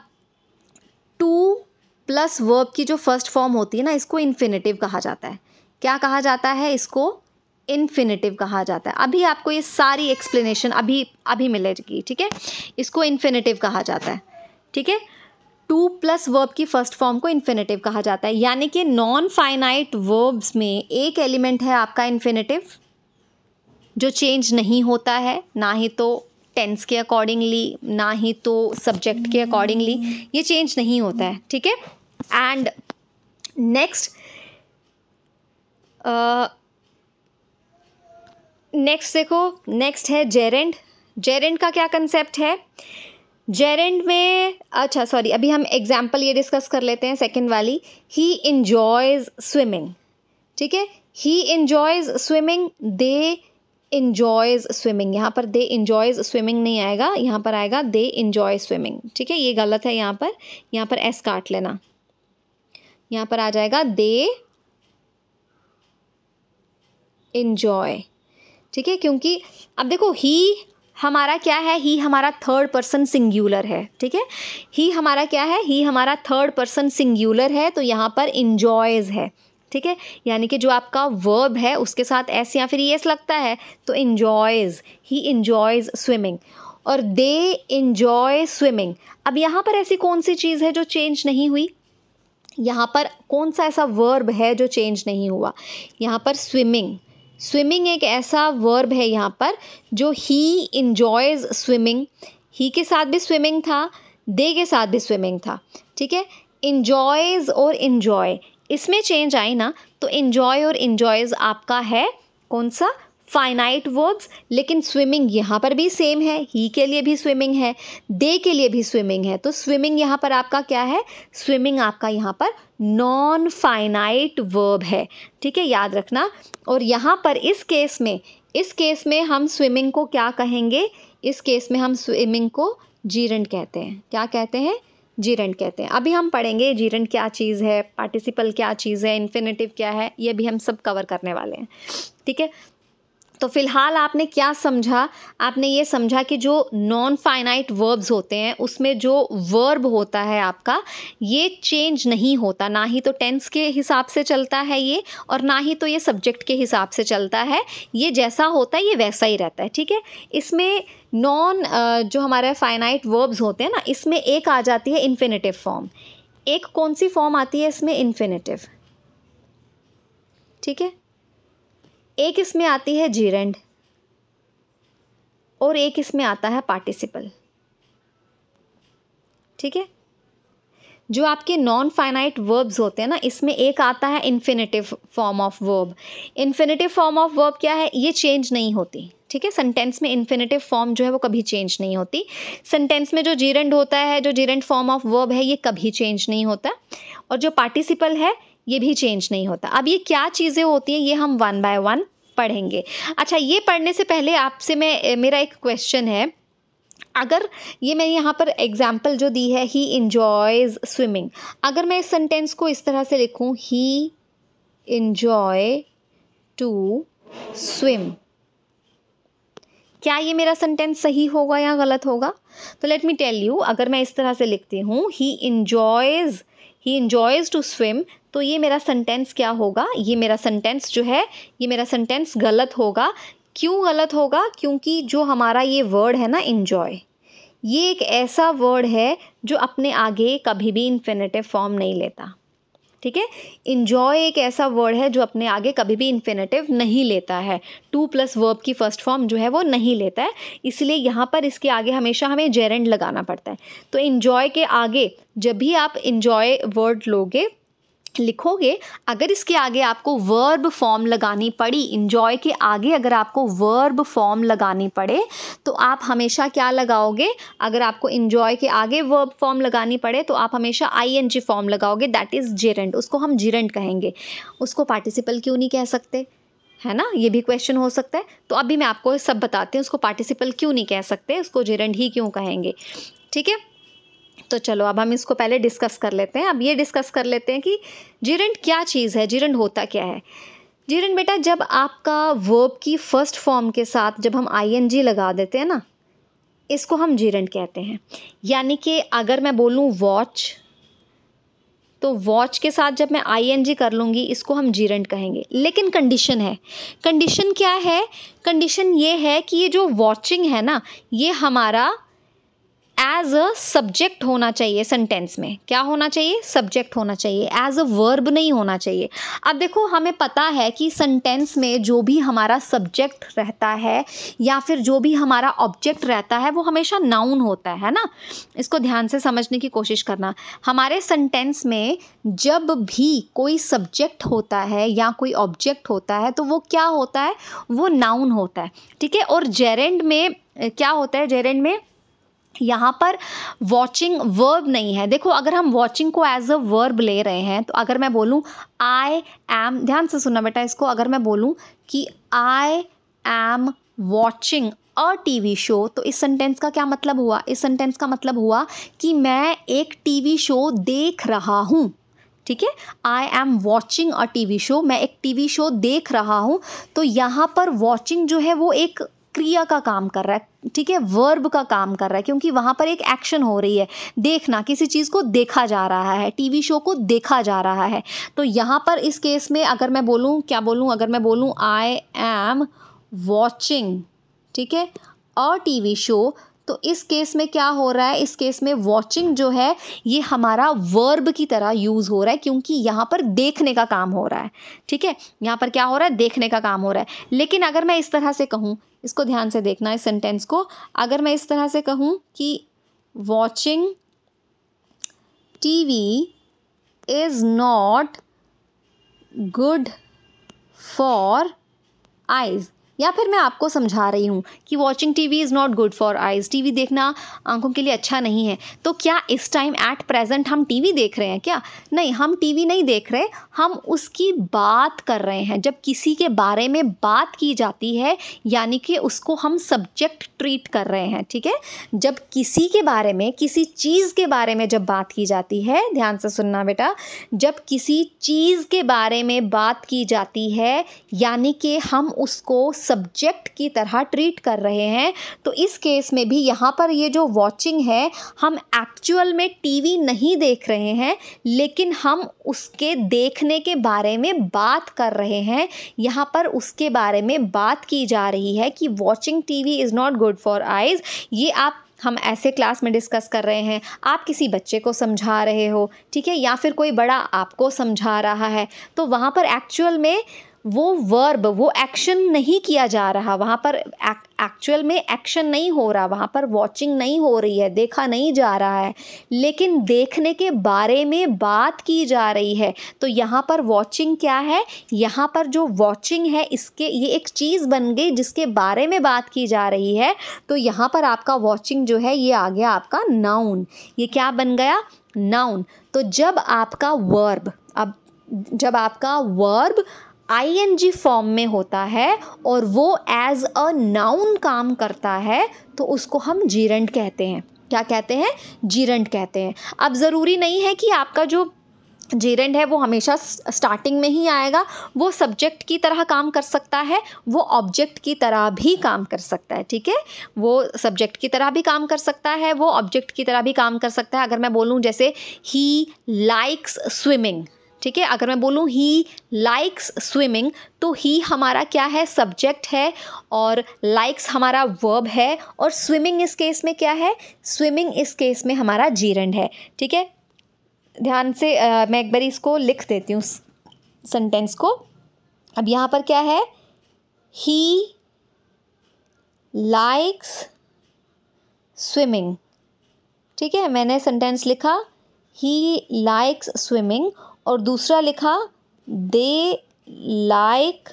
टू प्लस वर्ब की जो फर्स्ट फॉर्म होती है ना, इसको इन्फिनेटिव कहा जाता है। क्या कहा जाता है, इसको इन्फिनेटिव कहा जाता है। अभी आपको ये सारी एक्सप्लेनेशन अभी मिलेगी। ठीक है, इसको इन्फिनेटिव कहा जाता है। ठीक है, टू प्लस वर्ब की फर्स्ट फॉर्म को इन्फिनेटिव कहा जाता है। यानी कि नॉन फाइनाइट वर्ब्स में एक एलिमेंट है आपका इन्फिनेटिव, जो चेंज नहीं होता है, ना ही तो टेंस के अकॉर्डिंगली, ना ही तो सब्जेक्ट के अकॉर्डिंगली, ये चेंज नहीं होता है। ठीक है, एंड नेक्स्ट देखो, नेक्स्ट है जेरेंड। जेरेंड का क्या कंसेप्ट है, जेरेंड में, अच्छा सॉरी, अभी हम एग्जाम्पल ये डिस्कस कर लेते हैं सेकंड वाली, ही इंजॉयज स्विमिंग, ठीक है, he enjoys swimming, they enjoys swimming, यहाँ पर दे इंजॉयज स्विमिंग नहीं आएगा, यहाँ पर आएगा दे इंजॉय स्विमिंग, ठीक है, ये गलत है, यहाँ पर एस काट लेना, यहाँ पर आ जाएगा दे इंजॉय, ठीक है, क्योंकि अब देखो ही हमारा क्या है, ही हमारा थर्ड पर्सन सिंगुलर है, ठीक है, ही हमारा क्या है, ही हमारा थर्ड पर्सन सिंगुलर है, तो यहाँ पर इंजॉयज है, ठीक है, यानी कि जो आपका वर्ब है उसके साथ एस या फिर एस लगता है तो इंजॉयज, ही इंजॉयज स्विमिंग, और दे इंजॉय स्विमिंग। अब यहाँ पर ऐसी कौन सी चीज़ है जो चेंज नहीं हुई, यहाँ पर कौन सा ऐसा वर्ब है जो चेंज नहीं हुआ, यहाँ पर स्विमिंग, स्विमिंग एक ऐसा वर्ब है यहाँ पर जो ही इंजॉयज स्विमिंग, ही के साथ भी स्विमिंग था, दे के साथ भी स्विमिंग था, ठीक है, इंजॉयज और इंजॉय इसमें चेंज आई ना, तो इंजॉय और इंजॉयज आपका है कौन सा, फाइनाइट वर्ब्स, लेकिन स्विमिंग यहाँ पर भी सेम है, ही के लिए भी स्विमिंग है, दे के लिए भी स्विमिंग है, तो स्विमिंग यहाँ पर आपका क्या है, स्विमिंग आपका यहाँ पर नॉन फाइनाइट वर्ब है, ठीक है, याद रखना। और यहाँ पर इस केस में हम स्विमिंग को क्या कहेंगे, इस केस में हम स्विमिंग को जीरेंड कहते हैं, क्या कहते हैं, जीरेंड कहते हैं। अभी हम पढ़ेंगे जीरेंड क्या चीज़ है, पार्टिसिपल क्या चीज़ है, इन्फिनेटिव क्या है, ये भी हम सब कवर करने वाले हैं, ठीक है। तो फिलहाल आपने क्या समझा, आपने ये समझा कि जो नॉन फाइनाइट वर्ब्स होते हैं उसमें जो वर्ब होता है आपका ये चेंज नहीं होता, ना ही तो टेंस के हिसाब से चलता है ये, और ना ही तो ये सब्जेक्ट के हिसाब से चलता है, ये जैसा होता है ये वैसा ही रहता है, ठीक है। इसमें जो हमारे फाइनाइट वर्ब्स होते हैं ना, इसमें एक आ जाती है इन्फिनेटिव फॉर्म, एक कौन सी फॉर्म आती है इसमें, इन्फिनेटिव, ठीक है, एक इसमें आती है जीरेंड और एक इसमें आता है पार्टिसिपल, ठीक है। जो आपके नॉन फाइनाइट वर्ब्स होते हैं ना, इसमें एक आता है infinitive form of verb, infinitive form of verb क्या है, ये चेंज नहीं होती, ठीक है, सेंटेंस में इन्फिनेटिव फॉर्म जो है वो कभी चेंज नहीं होती, सेंटेंस में जो जीरेंड होता है, जो जीरेंड फॉर्म ऑफ वर्ब है ये कभी चेंज नहीं होता, और जो पार्टिसिपल है ये भी चेंज नहीं होता। अब ये क्या चीज़ें होती हैं ये हम वन बाय वन पढ़ेंगे। अच्छा, ये पढ़ने से पहले आपसे मेरा एक क्वेश्चन है, अगर ये मैंने यहाँ पर एग्जाम्पल जो दी है ही इंजॉयज स्विमिंग, अगर मैं इस सेंटेंस को इस तरह से लिखूँ, ही इंजॉय टू स्विम, क्या ये मेरा सेंटेंस सही होगा या गलत होगा? तो लेट मी टेल यू, अगर मैं इस तरह से लिखती हूँ ही इंजॉयज टू स्विम, तो ये मेरा सेंटेंस क्या होगा, ये मेरा सेंटेंस जो है ये मेरा सेंटेंस गलत होगा। क्यों गलत होगा? क्योंकि जो हमारा ये वर्ड है ना इंजॉय, ये एक ऐसा वर्ड है जो अपने आगे कभी भी इन्फिनेटिव फॉर्म नहीं लेता, ठीक है। इंजॉय एक ऐसा वर्ड है जो अपने आगे कभी भी इन्फिनेटिव नहीं लेता है, टू प्लस वर्ब की फर्स्ट फॉर्म जो है वो नहीं लेता है, इसलिए यहाँ पर इसके आगे हमेशा हमें जेरेंड लगाना पड़ता है। तो इंजॉय के आगे जब भी आप इंजॉय वर्ड लिखोगे, अगर इसके आगे आपको वर्ब फॉर्म लगानी पड़ी, इंजॉय के आगे अगर आपको वर्ब फॉर्म लगानी पड़े तो आप हमेशा क्या लगाओगे? अगर आपको इंजॉय के आगे वर्ब फॉर्म लगानी पड़े तो आप हमेशा आईएनजी फॉर्म लगाओगे, दैट इज़ जेरेंड, उसको हम जेरेंड कहेंगे। उसको पार्टिसिपल क्यों नहीं कह सकते, है ना, ये भी क्वेश्चन हो सकता है। तो अभी मैं आपको सब बताती हूँ, उसको पार्टिसिपल क्यों नहीं कह सकते, उसको जेरेंड ही क्यों कहेंगे, ठीक है। तो चलो अब हम इसको पहले डिस्कस कर लेते हैं। अब ये डिस्कस कर लेते हैं कि जेरेंड क्या चीज़ है, जेरेंड होता क्या है। जेरेंड बेटा जब आपका वर्ब की फर्स्ट फॉर्म के साथ जब हम आईएनजी लगा देते हैं ना, इसको हम जेरेंड कहते हैं। यानी कि अगर मैं बोलूँ वॉच, तो वॉच के साथ जब मैं आईएनजी कर लूँगी इसको हम जेरेंड कहेंगे। लेकिन कंडीशन है, कंडीशन क्या है? कंडीशन ये है कि ये जो वॉचिंग है ना, ये हमारा एज अ सब्जेक्ट होना चाहिए सेंटेंस में। क्या होना चाहिए? सब्जेक्ट होना चाहिए, एज अ वर्ब नहीं होना चाहिए। अब देखो हमें पता है कि सेंटेंस में जो भी हमारा सब्जेक्ट रहता है या फिर जो भी हमारा ऑब्जेक्ट रहता है वो हमेशा नाउन होता है ना। इसको ध्यान से समझने की कोशिश करना। हमारे सेंटेंस में जब भी कोई सब्जेक्ट होता है या कोई ऑब्जेक्ट होता है तो वो क्या होता है? वो नाउन होता है, ठीक है। और जेरेंड में क्या होता है? जेरेंड में यहाँ पर वॉचिंग वर्ब नहीं है। देखो अगर हम वॉचिंग को एज अ वर्ब ले रहे हैं तो अगर मैं बोलूँ आई एम, ध्यान से सुनना बेटा इसको, अगर मैं बोलूँ कि I am watching a TV show, तो इस सेंटेंस का क्या मतलब हुआ? इस सेंटेंस का मतलब हुआ कि मैं एक टीवी शो देख रहा हूँ। ठीक है, I am watching a TV show, मैं एक टीवी शो देख रहा हूँ। तो यहाँ पर वॉचिंग जो है वो एक क्रिया का काम कर रहा है, ठीक है, वर्ब का काम कर रहा है, क्योंकि वहाँ पर एक एक्शन हो रही है, देखना, किसी चीज़ को देखा जा रहा है, टीवी शो को देखा जा रहा है। तो यहाँ पर इस केस में अगर मैं बोलूँ, क्या बोलूँ, अगर मैं बोलूँ आई एम वॉचिंग, ठीक है, अ टीवी शो, तो इस केस में क्या हो रहा है? इस केस में वॉचिंग जो है ये हमारा वर्ब की तरह यूज़ हो रहा है, क्योंकि यहाँ पर देखने का काम हो रहा है। ठीक है, यहाँ पर क्या हो रहा है? देखने का काम हो रहा है। लेकिन अगर मैं इस तरह से कहूँ, इसको ध्यान से देखना इस सेंटेंस को, अगर मैं इस तरह से कहूँ कि watching TV is not good for eyes, या फिर मैं आपको समझा रही हूँ कि watching TV is not good for eyes, TV देखना आंखों के लिए अच्छा नहीं है। तो क्या इस टाइम एट प्रेजेंट हम टीवी देख रहे हैं क्या? नहीं, हम टीवी नहीं देख रहे, हम उसकी बात कर रहे हैं। जब किसी के बारे में बात की जाती है यानी कि उसको हम सब्जेक्ट ट्रीट कर रहे हैं। ठीक है, जब किसी के बारे में, किसी चीज़ के बारे में जब बात की जाती है, ध्यान से सुनना बेटा, जब किसी चीज़ के बारे में बात की जाती है यानी कि हम उसको सब्जेक्ट की तरह ट्रीट कर रहे हैं। तो इस केस में भी यहाँ पर ये जो वॉचिंग है, हम एक्चुअल में टीवी नहीं देख रहे हैं, लेकिन हम उसके देखने के बारे में बात कर रहे हैं। यहाँ पर उसके बारे में बात की जा रही है कि watching TV is not good for eyes. ये हम ऐसे क्लास में डिस्कस कर रहे हैं, आप किसी बच्चे को समझा रहे हो, ठीक है, या फिर कोई बड़ा आपको समझा रहा है, तो वहाँ पर एक्चुअल में वो वर्ब, वो एक्शन नहीं किया जा रहा, वहाँ पर एक्चुअल में एक्शन नहीं हो रहा, वहाँ पर वॉचिंग नहीं हो रही है, देखा नहीं जा रहा है, लेकिन देखने के बारे में बात की जा रही है। तो यहाँ पर वॉचिंग क्या है? यहाँ पर जो वॉचिंग है, इसके ये एक चीज़ बन गई जिसके बारे में बात की जा रही है। तो यहाँ पर आपका वॉचिंग जो है ये आ गया आपका नाउन। ये क्या बन गया? नाउन। तो जब आपका वर्ब आईएनजी फॉर्म में होता है और वो एज अ नाउन काम करता है, तो उसको हम जीरंड कहते हैं। क्या कहते हैं? जीरंड कहते हैं। अब ज़रूरी नहीं है कि आपका जो जेरेंड है वो हमेशा स्टार्टिंग में ही आएगा, वो सब्जेक्ट की तरह काम कर सकता है, वो ऑब्जेक्ट की तरह भी काम कर सकता है। ठीक है, वो सब्जेक्ट की तरह भी काम कर सकता है, वो ऑब्जेक्ट की तरह भी काम कर सकता है। अगर मैं बोलूँ जैसे ही लाइक्स स्विमिंग, ठीक है, अगर मैं बोलूँ ही लाइक्स स्विमिंग, तो ही हमारा क्या है? सब्जेक्ट है, और लाइक्स हमारा वर्ब है, और स्विमिंग इस केस में क्या है? स्विमिंग इस केस में हमारा जीरंड है। ठीक है, ध्यान से मैं एक बार इसको लिख देती हूँ सेंटेंस को। अब यहाँ पर क्या है? He likes swimming. ठीक है, मैंने सेंटेंस लिखा ही लाइक्स स्विमिंग, और दूसरा लिखा दे लाइक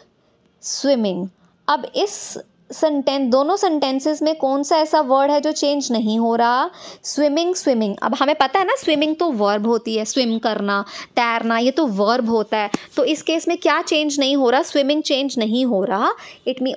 स्विमिंग। अब इस दोनों सेंटेंसेस में कौन सा ऐसा वर्ड है जो चेंज नहीं हो रहा? स्विमिंग। स्विमिंग, अब हमें पता है ना, स्विमिंग तो वर्ब होती है, स्विम करना, तैरना, ये तो वर्ब होता है। तो इस केस में क्या चेंज नहीं हो रहा? स्विमिंग चेंज नहीं हो रहा।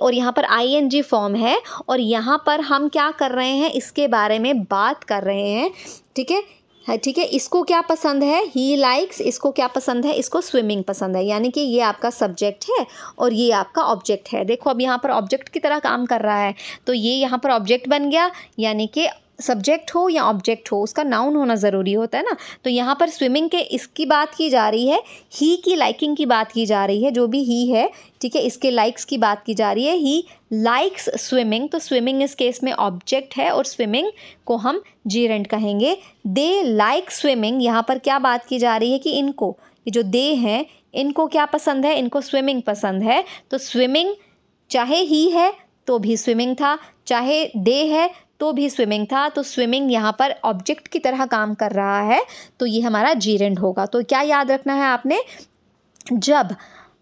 और यहाँ पर आईएनजी फॉर्म है, और यहाँ पर हम क्या कर रहे हैं? इसके बारे में बात कर रहे हैं। ठीक है, ठीक है, इसको क्या पसंद है? He likes. इसको क्या पसंद है? इसको स्विमिंग पसंद है, यानी कि ये आपका सब्जेक्ट है और ये आपका ऑब्जेक्ट है। देखो अब यहाँ पर ऑब्जेक्ट की तरह काम कर रहा है, तो ये यहाँ पर ऑब्जेक्ट बन गया, यानी कि सब्जेक्ट हो या ऑब्जेक्ट हो, उसका नाउन होना ज़रूरी होता है ना। तो यहाँ पर स्विमिंग के इसकी बात की जा रही है, ही की लाइकिंग की बात की जा रही है, जो भी ही है, ठीक है, इसके लाइक्स की बात की जा रही है। ही लाइक्स स्विमिंग, तो स्विमिंग इस केस में ऑब्जेक्ट है और स्विमिंग को हम जीरेंड कहेंगे। दे लाइक स्विमिंग, यहाँ पर क्या बात की जा रही है कि इनको, ये जो दे हैं, इनको क्या पसंद है? इनको स्विमिंग पसंद है। तो स्विमिंग, चाहे ही है तो भी स्विमिंग था, चाहे दे है तो भी स्विमिंग था। तो स्विमिंग यहाँ पर ऑब्जेक्ट की तरह काम कर रहा है, तो ये हमारा जीरेंड होगा। तो क्या याद रखना है आपने? जब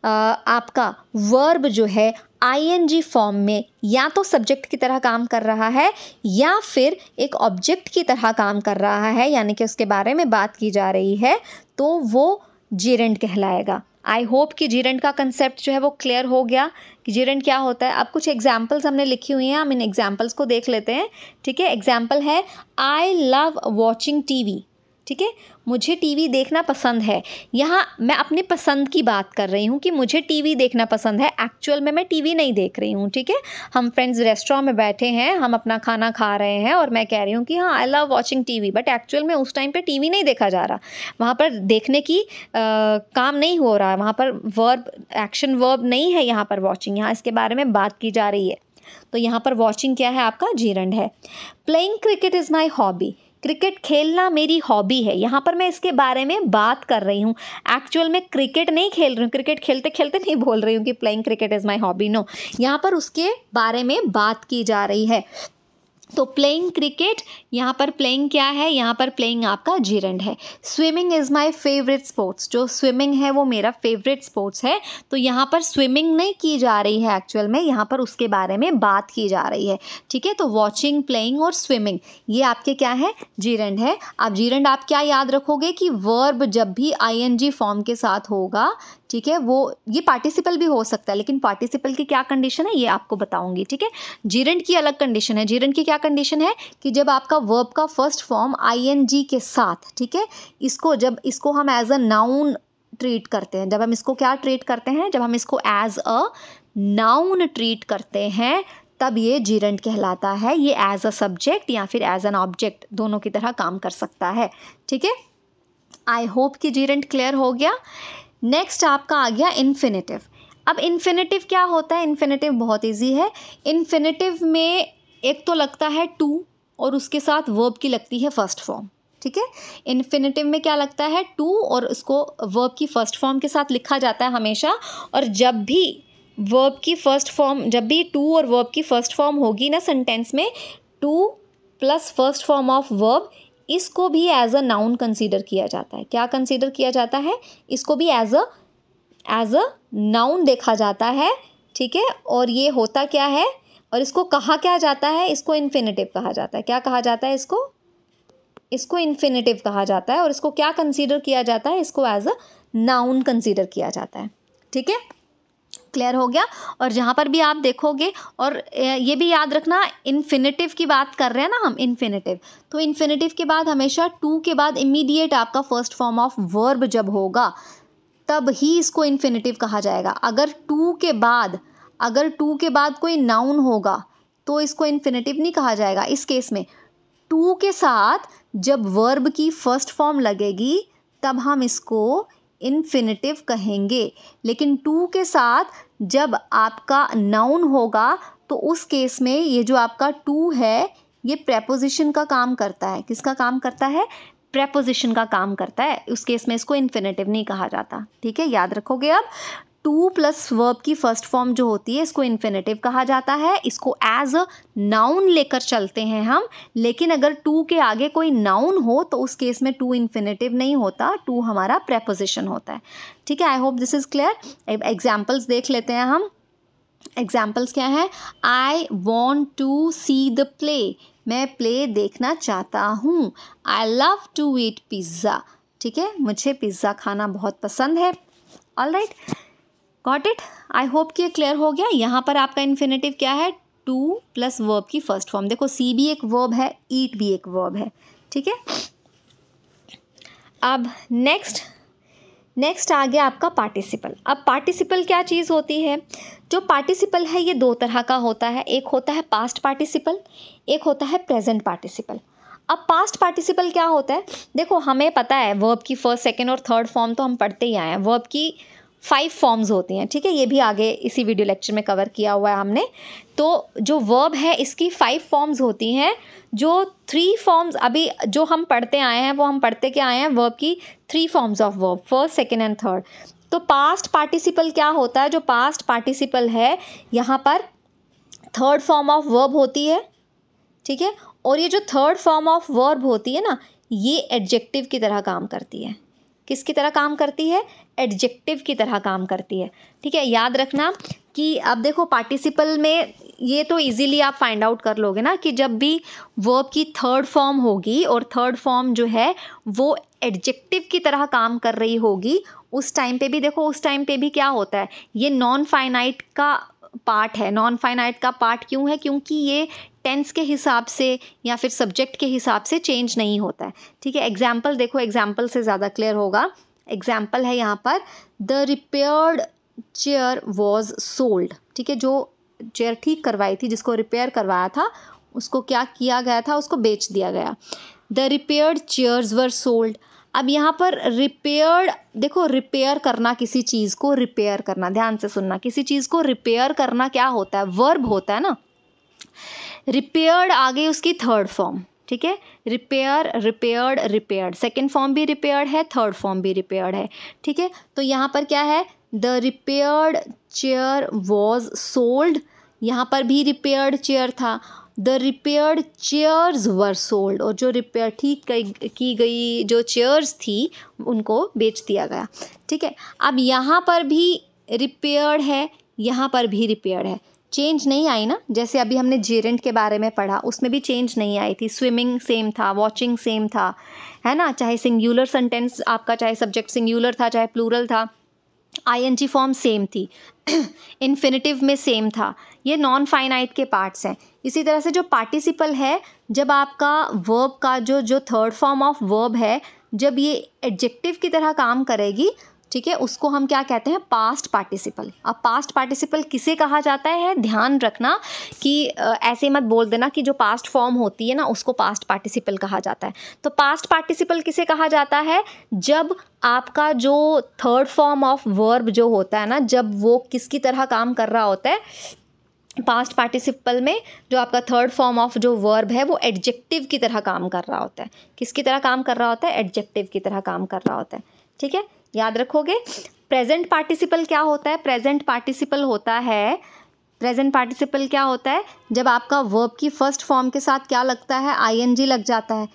आपका वर्ब जो है आईएनजी फॉर्म में या तो सब्जेक्ट की तरह काम कर रहा है या फिर एक ऑब्जेक्ट की तरह काम कर रहा है, यानी कि उसके बारे में बात की जा रही है, तो वो जीरेंड कहलाएगा। आई होप कि जीरेंड का कंसेप्ट जो है वो क्लियर हो गया कि जीरेंड क्या होता है। अब कुछ एग्जाम्पल्स हमने लिखी हुई हैं, हम इन एग्जाम्पल्स को देख लेते हैं। ठीक है, एग्जाम्पल है आई लव वॉचिंग टीवी। ठीक है, मुझे टीवी देखना पसंद है। यहाँ मैं अपनी पसंद की बात कर रही हूँ कि मुझे टीवी देखना पसंद है, एक्चुअल में मैं टीवी नहीं देख रही हूँ। ठीक है, हम फ्रेंड्स रेस्टोरेंट में बैठे हैं, हम अपना खाना खा रहे हैं और मैं कह रही हूँ कि हाँ I love watching TV, but actual में उस टाइम पे टीवी नहीं देखा जा रहा, वहाँ पर देखने की काम नहीं हो रहा है, वहाँ पर वर्ब एक्शन वर्ब नहीं है, यहाँ पर वॉचिंग, यहाँ इसके बारे में बात की जा रही है। तो यहाँ पर वॉचिंग क्या है, आपका जीरेंड है। Playing cricket is my hobby, cricket खेलना मेरी हॉबी है। यहाँ पर मैं इसके बारे में बात कर रही हूँ, एक्चुअल में क्रिकेट नहीं खेल रही हूँ, क्रिकेट खेलते खेलते नहीं बोल रही हूँ कि playing cricket is my hobby, no, यहाँ पर उसके बारे में बात की जा रही है। तो प्लेइंग क्रिकेट, यहाँ पर प्लेइंग क्या है, यहाँ पर प्लेइंग आपका जीरेंड है। Swimming is my favourite sports, जो स्विमिंग है वो मेरा फेवरेट स्पोर्ट्स है। तो यहाँ पर स्विमिंग नहीं की जा रही है एक्चुअल में, यहाँ पर उसके बारे में बात की जा रही है। ठीक है, तो वॉचिंग, प्लेइंग और स्विमिंग ये आपके क्या है, जीरेंड है। अब जीरेंड आप क्या याद रखोगे कि वर्ब जब भी आईएनजी फॉर्म के साथ होगा, ठीक है, वो ये पार्टिसिपल भी हो सकता है, लेकिन पार्टिसिपल की क्या कंडीशन है ये आपको बताऊंगी। ठीक है, जीरेंड की अलग कंडीशन है। जीरेंड की क्या कंडीशन है कि जब आपका वर्ब का फर्स्ट फॉर्म आईएनजी के साथ, ठीक है, इसको हम एज अ नाउन ट्रीट करते हैं, जब हम इसको क्या ट्रीट करते हैं, जब हम इसको एज अ नाउन ट्रीट करते हैं, तब ये जीरेंड कहलाता है। ये एज अ सब्जेक्ट या फिर एज एन ऑब्जेक्ट दोनों की तरह काम कर सकता है। ठीक है, आई होप कि जीरेंड क्लियर हो गया। नेक्स्ट आपका आ गया इन्फिनेटिव। अब इन्फिनेटिव क्या होता है, इन्फिनेटिव बहुत इजी है। इन्फिनेटिव में एक तो लगता है टू और उसके साथ वर्ब की लगती है फर्स्ट फॉर्म। ठीक है, इन्फिनेटिव में क्या लगता है, टू और उसको वर्ब की फर्स्ट फॉर्म के साथ लिखा जाता है हमेशा। और जब भी वर्ब की फर्स्ट फॉर्म, जब भी टू और वर्ब की फर्स्ट फॉर्म होगी ना सेंटेंस में, two plus first form of verb, इसको भी एज अ नाउन कंसीडर किया जाता है। क्या कंसीडर किया जाता है, इसको भी एज अ नाउन देखा जाता है। ठीक है, और ये होता क्या है, और इसको कहा क्या जाता है, इसको इन्फिनेटिव कहा जाता है। क्या कहा जाता है, इसको इन्फिनेटिव कहा जाता है। और इसको क्या कंसीडर किया जाता है, इसको एज अ नाउन कंसीडर किया जाता है। ठीक है, क्लियर हो गया। और जहाँ पर भी आप देखोगे, और ये भी याद रखना, इन्फिनेटिव की बात कर रहे हैं ना हम, इन्फिनेटिव, तो इन्फिनेटिव के बाद हमेशा टू के बाद इमीडिएट आपका फर्स्ट फॉर्म ऑफ वर्ब जब होगा तब ही इसको इन्फिनेटिव कहा जाएगा। अगर टू के बाद कोई नाउन होगा तो इसको इन्फिनेटिव नहीं कहा जाएगा। इस केस में टू के साथ जब वर्ब की फर्स्ट फॉर्म लगेगी तब हम इसको इन्फिनेटिव कहेंगे, लेकिन टू के साथ जब आपका नाउन होगा तो उस केस में ये जो आपका टू है ये प्रेपोजिशन का काम करता है। किसका काम करता है, प्रेपोजिशन का काम करता है। उस केस में इसको इन्फिनेटिव नहीं कहा जाता। ठीक है, याद रखोगे। अब टू प्लस वर्ब की फर्स्ट फॉर्म जो होती है इसको इन्फिनेटिव कहा जाता है। इसको एज अ नाउन लेकर चलते हैं हम, लेकिन अगर टू के आगे कोई नाउन हो तो उस केस में टू इन्फिनेटिव नहीं होता, टू हमारा प्रेपोजिशन होता है। ठीक है, I hope this is clear. Examples देख लेते हैं हम। एग्जाम्पल्स क्या है, I want to see the play, मैं प्ले देखना चाहता हूँ। I love to eat pizza, ठीक है, मुझे पिज़्ज़ा खाना बहुत पसंद है। Alright, got it. I hope कि ये क्लियर हो गया। यहाँ पर आपका इन्फिनेटिव क्या है, टू प्लस वर्ब की फर्स्ट फॉर्म। देखो सी भी एक वर्ब है, ईट भी एक वर्ब है। ठीक है, अब नेक्स्ट आ गया आपका पार्टिसिपल। अब पार्टिसिपल क्या चीज़ होती है, जो पार्टिसिपल है ये दो तरह का होता है। एक होता है पास्ट पार्टिसिपल, एक होता है प्रेजेंट पार्टिसिपल। अब पास्ट पार्टिसिपल क्या होता है, देखो हमें पता है वर्ब की फर्स्ट, सेकंड और थर्ड फॉर्म तो हम पढ़ते ही आए हैं। वर्ब की 5 फॉर्म्स होती हैं। ठीक है, ये भी आगे इसी वीडियो लेक्चर में कवर किया हुआ है हमने। तो जो वर्ब है इसकी 5 फॉर्म्स होती हैं। जो 3 फॉर्म्स अभी जो हम पढ़ते आए हैं वो हम पढ़ते क्या आए हैं, वर्ब की 3 forms of verb, first, second and third. तो पास्ट पार्टिसिपल क्या होता है, जो पास्ट पार्टिसिपल है यहाँ पर थर्ड फॉर्म ऑफ वर्ब होती है। ठीक है, और ये जो थर्ड फॉर्म ऑफ वर्ब होती है ना, ये एडजेक्टिव की तरह काम करती है। किसकी तरह काम करती है? एडजेक्टिव की तरह काम करती है। ठीक है, याद रखना कि अब देखो पार्टिसिपल में ये तो इजीली आप फाइंड आउट कर लोगे ना कि जब भी वर्ब की थर्ड फॉर्म होगी और थर्ड फॉर्म जो है वो एडजेक्टिव की तरह काम कर रही होगी, उस टाइम पे भी देखो, उस टाइम पे भी क्या होता है, ये नॉन फाइनाइट का पार्ट है। नॉन फाइनाइट का पार्ट क्यों है? क्योंकि ये टेंस के हिसाब से या फिर सब्जेक्ट के हिसाब से चेंज नहीं होता है। ठीक है, एग्जाम्पल देखो, एग्जाम्पल से ज़्यादा क्लियर होगा। एग्जाम्पल है यहाँ पर, the repaired chair was sold. ठीक है, जो चेयर ठीक करवाई थी, जिसको रिपेयर करवाया था, उसको क्या किया गया था? उसको बेच दिया गया। The repaired chairs were sold. अब यहाँ पर रिपेयर्ड, देखो रिपेयर करना, किसी चीज़ को रिपेयर करना, ध्यान से सुनना, किसी चीज़ को रिपेयर करना क्या होता है? वर्ब होता है ना। रिपेयर्ड आ गई उसकी थर्ड फॉर्म। ठीक है, repair, repaired, repaired, second form भी रिपेयर्ड है, थर्ड फॉर्म भी रिपेयर्ड है। ठीक है, तो यहाँ पर क्या है? The repaired chair was sold, यहाँ पर भी रिपेयर्ड चेयर था। The repaired chairs were sold, और जो रिपेयर ठीक की गई जो चेयर्स थी उनको बेच दिया गया। ठीक है, अब यहाँ पर भी रिपेयर्ड है, यहाँ पर भी रिपेयर्ड है, चेंज नहीं आई ना। जैसे अभी हमने जेरेंट के बारे में पढ़ा, उसमें भी चेंज नहीं आई थी। स्विमिंग सेम था, वॉचिंग सेम था, है ना, चाहे सिंगुलर सेंटेंस आपका, चाहे सब्जेक्ट सिंगुलर था, चाहे प्लूरल था, आईएनजी फॉर्म सेम थी, इन्फिनिटिव में सेम था। ये नॉन फाइनाइट के पार्ट्स हैं। इसी तरह से जो पार्टिसिपल है, जब आपका वर्ब का जो थर्ड फॉर्म ऑफ वर्ब है, जब ये एडजेक्टिव की तरह काम करेगी, ठीक है, उसको हम क्या कहते हैं? Past participle. अब पास्ट पार्टिसिपल किसे कहा जाता है? ध्यान रखना कि ऐसे मत बोल देना कि जो पास्ट फॉर्म होती है ना उसको पास्ट पार्टिसिपल कहा जाता है। तो पास्ट पार्टिसिपल किसे कहा जाता है? जब आपका जो थर्ड फॉर्म ऑफ वर्ब जो होता है ना, जब वो किसकी तरह काम कर रहा होता है? पास्ट पार्टिसिपल में जो आपका थर्ड फॉर्म ऑफ जो वर्ब है वो एडजेक्टिव की तरह काम कर रहा होता है। किसकी तरह काम कर रहा होता है? एडजेक्टिव की तरह काम कर रहा होता है। ठीक है, याद रखोगे। प्रेजेंट पार्टिसिपल क्या होता है? प्रेजेंट पार्टिसिपल होता है, प्रेजेंट पार्टिसिपल क्या होता है? जब आपका वर्ब की फर्स्ट फॉर्म के साथ क्या लगता है? आईएनजी लग जाता है।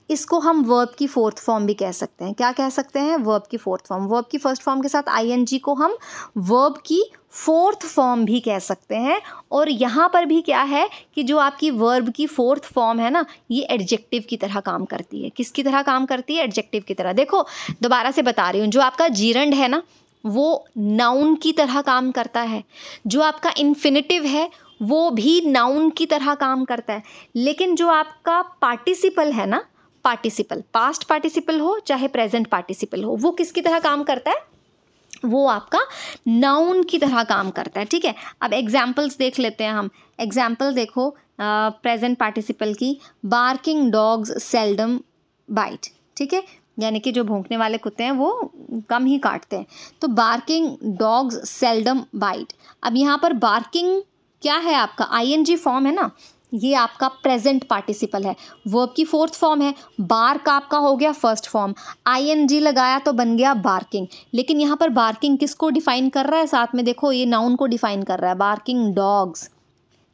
इसको हम वर्ब की फोर्थ फॉर्म भी कह सकते हैं। क्या कह सकते हैं? वर्ब की फोर्थ फॉर्म। वर्ब की फर्स्ट फॉर्म के साथ आईएनजी को हम वर्ब की फोर्थ फॉर्म भी कह सकते हैं। और यहाँ पर भी क्या है कि जो आपकी वर्ब की फोर्थ फॉर्म है ना, ये एडजेक्टिव की तरह काम करती है। किसकी तरह काम करती है? एडजेक्टिव की तरह। देखो दोबारा से बता रही हूँ, जो आपका जीरंड है ना वो नाउन की तरह काम करता है। जो आपका इन्फिनिटिव है वो भी नाउन की तरह काम करता है। लेकिन जो आपका पार्टिसिपल है ना, पार्टिसिपल, पास्ट पार्टिसिपल हो चाहे प्रेजेंट पार्टिसिपल हो, वो किसकी तरह काम करता है? वो आपका नाउन की तरह काम करता है। ठीक है, अब एग्जाम्पल्स देख लेते हैं हम। एग्जाम्पल देखो प्रेजेंट पार्टिसिपल की, बार्किंग डॉग्स सेल्डम बाइट। ठीक है, यानी कि जो भौंकने वाले कुत्ते हैं वो कम ही काटते हैं। तो बार्किंग डॉग्स सेल्डम बाइट। अब यहाँ पर बार्किंग क्या है? आपका आईएनजी फॉर्म है ना, ये आपका प्रेजेंट पार्टिसिपल है, वर्ब की फोर्थ फॉर्म है। बार्क आपका हो गया फर्स्ट फॉर्म, आईएनजी लगाया तो बन गया बार्किंग। लेकिन यहाँ पर बार्किंग किसको डिफाइन कर रहा है? साथ में देखो ये नाउन को डिफाइन कर रहा है, बार्किंग डॉग्स।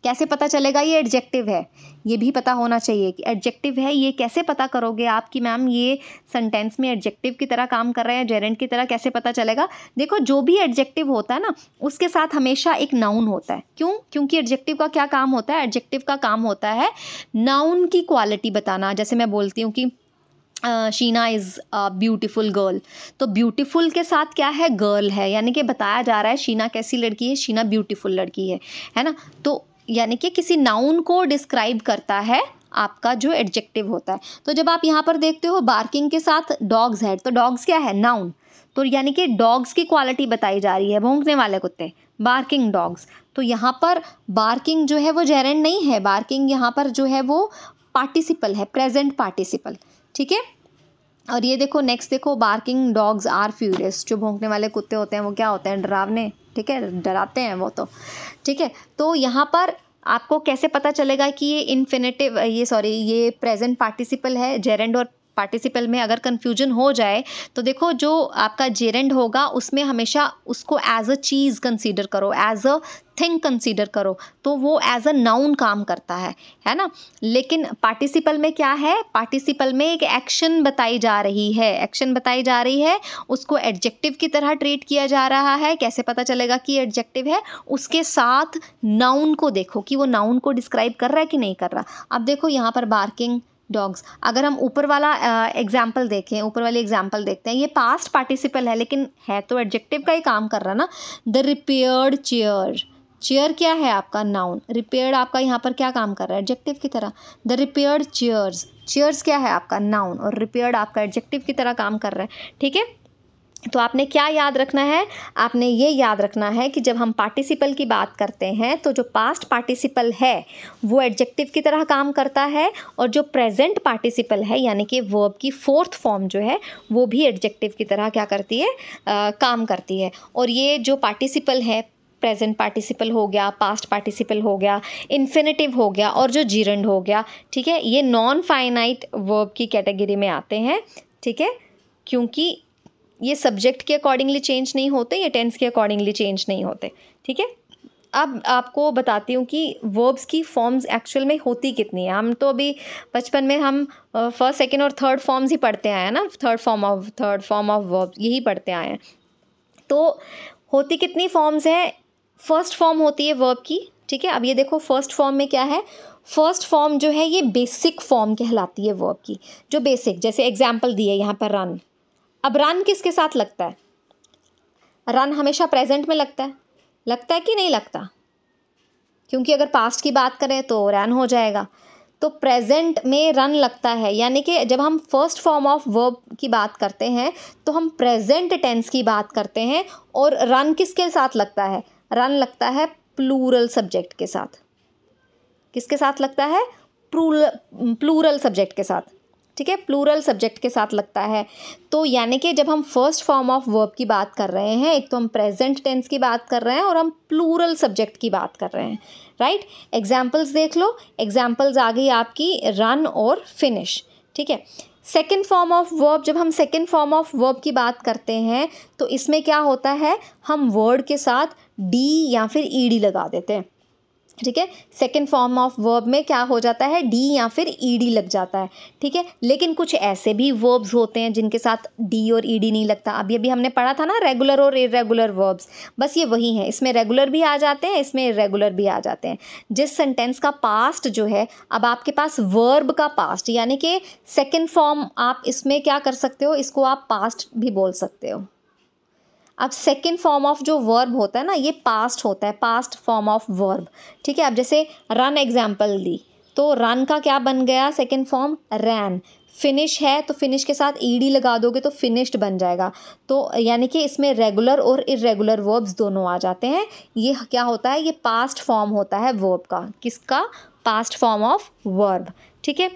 कैसे पता चलेगा ये एडजेक्टिव है? ये भी पता होना चाहिए कि एडजेक्टिव है। ये कैसे पता करोगे आप कि मैम ये सेंटेंस में एडजेक्टिव की तरह काम कर रहा है, जेरेंट की तरह? कैसे पता चलेगा? देखो जो भी एडजेक्टिव होता है ना उसके साथ हमेशा एक नाउन होता है। क्यों? क्योंकि एडजेक्टिव का क्या काम होता है? एडजेक्टिव का काम होता है नाउन की क्वालिटी बताना। जैसे मैं बोलती हूँ कि Sheena is a beautiful girl, तो ब्यूटीफुल के साथ क्या है? गर्ल है, यानी कि बताया जा रहा है शीना कैसी लड़की है, शीना ब्यूटीफुल लड़की है ना। तो यानी कि किसी नाउन को डिस्क्राइब करता है आपका जो एडजेक्टिव होता है। तो जब आप यहाँ पर देखते हो बार्किंग के साथ डॉग्स है, तो डॉग्स क्या है? नाउन। तो यानी कि डॉग्स की क्वालिटी बताई जा रही है, भौंकने वाले कुत्ते, बार्किंग डॉग्स। तो यहाँ पर बार्किंग जो है वो जेरेंड नहीं है, बार्किंग यहाँ पर जो है वो पार्टिसिपल है, प्रेजेंट पार्टिसिपल। ठीक है, और ये देखो नेक्स्ट देखो, बार्किंग डॉग्स आर फ्यूरियस। जो भौंकने वाले कुत्ते होते हैं वो क्या होते हैं? डरावने। ठीक है, डराते हैं वो तो। ठीक है, तो यहाँ पर आपको कैसे पता चलेगा कि ये इन्फिनिटिव, ये प्रेजेंट पार्टिसिपल है, जेरेंड और पार्टिसिपल में अगर कन्फ्यूजन हो जाए तो देखो जो आपका जेरेंड होगा उसमें हमेशा उसको एज अ चीज़ कंसीडर करो, एज अ थिंग कंसीडर करो, तो वो एज अ नाउन काम करता है ना। लेकिन पार्टिसिपल में क्या है, पार्टिसिपल में एक एक्शन बताई जा रही है, एक्शन बताई जा रही है, उसको एडजेक्टिव की तरह ट्रीट किया जा रहा है। कैसे पता चलेगा कि एडजेक्टिव है? उसके साथ नाउन को देखो कि वो नाउन को डिस्क्राइब कर रहा है कि नहीं कर रहा। अब देखो यहाँ पर बार्किंग डॉग्स, अगर हम ऊपर वाला एग्जाम्पल देखें, ऊपर वाली एग्जाम्पल देखते हैं, ये पास्ट पार्टिसिपल है लेकिन है तो एडजेक्टिव का ही काम कर रहा ना। द रिपेयर्ड चेयर, चेयर क्या है आपका? नाउन। रिपेयर्ड आपका यहाँ पर क्या काम कर रहा है? एडजेक्टिव की तरह। द रिपेयर्ड चेयर्स, चेयर्स क्या है आपका? नाउन, और रिपेयर्ड आपका एडजेक्टिव की तरह काम कर रहा है। ठीक है, तो आपने क्या याद रखना है? आपने ये याद रखना है कि जब हम पार्टिसिपल की बात करते हैं तो जो पास्ट पार्टिसिपल है वो एडजेक्टिव की तरह काम करता है, और जो प्रेजेंट पार्टिसिपल है यानी कि वर्ब की फोर्थ फॉर्म जो है वो भी एडजेक्टिव की तरह क्या करती है? काम करती है। और ये जो पार्टिसिपल है, प्रेजेंट पार्टिसिपल हो गया, पास्ट पार्टिसिपल हो गया, इन्फिनेटिव हो गया, और जो जीरंड हो गया, ठीक है, ये नॉन फाइनाइट वर्ब की कैटेगरी में आते हैं। ठीक है, क्योंकि ये सब्जेक्ट के अकॉर्डिंगली चेंज नहीं होते, ये टेंस के अकॉर्डिंगली चेंज नहीं होते। ठीक है, अब आपको बताती हूँ कि वर्ब्स की फॉर्म्स एक्चुअल में होती कितनी है। हम तो अभी बचपन में हम फर्स्ट, सेकंड और थर्ड फॉर्म्स ही पढ़ते आए हैं ना, थर्ड फॉर्म ऑफ वर्ब यही पढ़ते आए हैं। तो होती कितनी फॉर्म्स हैं? फर्स्ट फॉर्म होती है वर्ब की। ठीक है, अब ये देखो फर्स्ट फॉर्म में क्या है? फर्स्ट फॉर्म जो है ये बेसिक फॉर्म कहलाती है वर्ब की, जो बेसिक, जैसे एग्जाम्पल दिए यहाँ पर रन। अब रन किसके साथ लगता है? रन हमेशा प्रेजेंट में लगता है कि नहीं लगता? क्योंकि अगर पास्ट की बात करें तो रन हो जाएगा, तो प्रेजेंट में रन लगता है। यानी कि जब हम फर्स्ट फॉर्म ऑफ वर्ब की बात करते हैं तो हम प्रेजेंट टेंस की बात करते हैं, और रन किसके साथ लगता है? रन लगता है प्लूरल सब्जेक्ट के साथ। किसके साथ लगता है? प्लूरल सब्जेक्ट के साथ। ठीक है, प्लूरल सब्जेक्ट के साथ लगता है। तो यानी कि जब हम फर्स्ट फॉर्म ऑफ वर्ब की बात कर रहे हैं, एक तो हम प्रेजेंट टेंस की बात कर रहे हैं और हम प्लूरल सब्जेक्ट की बात कर रहे हैं। राइट, एग्जाम्पल्स देख लो। एग्जाम्पल्स आ गई आपकी रन और फिनिश। ठीक है, सेकेंड फॉर्म ऑफ वर्ब, जब हम सेकेंड फॉर्म ऑफ वर्ब की बात करते हैं तो इसमें क्या होता है? हम वर्ड के साथ डी या फिर ईडी लगा देते हैं। ठीक है, सेकेंड फॉर्म ऑफ वर्ब में क्या हो जाता है? डी या फिर ईडी लग जाता है। ठीक है, लेकिन कुछ ऐसे भी वर्ब्स होते हैं जिनके साथ डी और ईडी नहीं लगता। अभी हमने पढ़ा था ना रेगुलर और इरेगुलर वर्ब्स, बस ये वही है। इसमें रेगुलर भी आ जाते हैं, इसमें इरेगुलर भी आ जाते हैं। जिस सेंटेंस का पास्ट जो है, अब आपके पास वर्ब का पास्ट यानी कि सेकेंड फॉर्म, आप इसमें क्या कर सकते हो? इसको आप पास्ट भी बोल सकते हो। अब सेकेंड फॉर्म ऑफ जो वर्ब होता है ना, ये पास्ट होता है, पास्ट फॉर्म ऑफ वर्ब। ठीक है, अब जैसे रन एग्जाम्पल दी तो रन का क्या बन गया? सेकेंड फॉर्म रैन। फिनिश है तो फिनिश के साथ ईडी लगा दोगे तो फिनिश्ड बन जाएगा। तो यानी कि इसमें रेगुलर और इरेगुलर वर्ब्स दोनों आ जाते हैं। ये क्या होता है? ये पास्ट फॉर्म होता है वर्ब का। किसका? Past form of verb. ठीक है,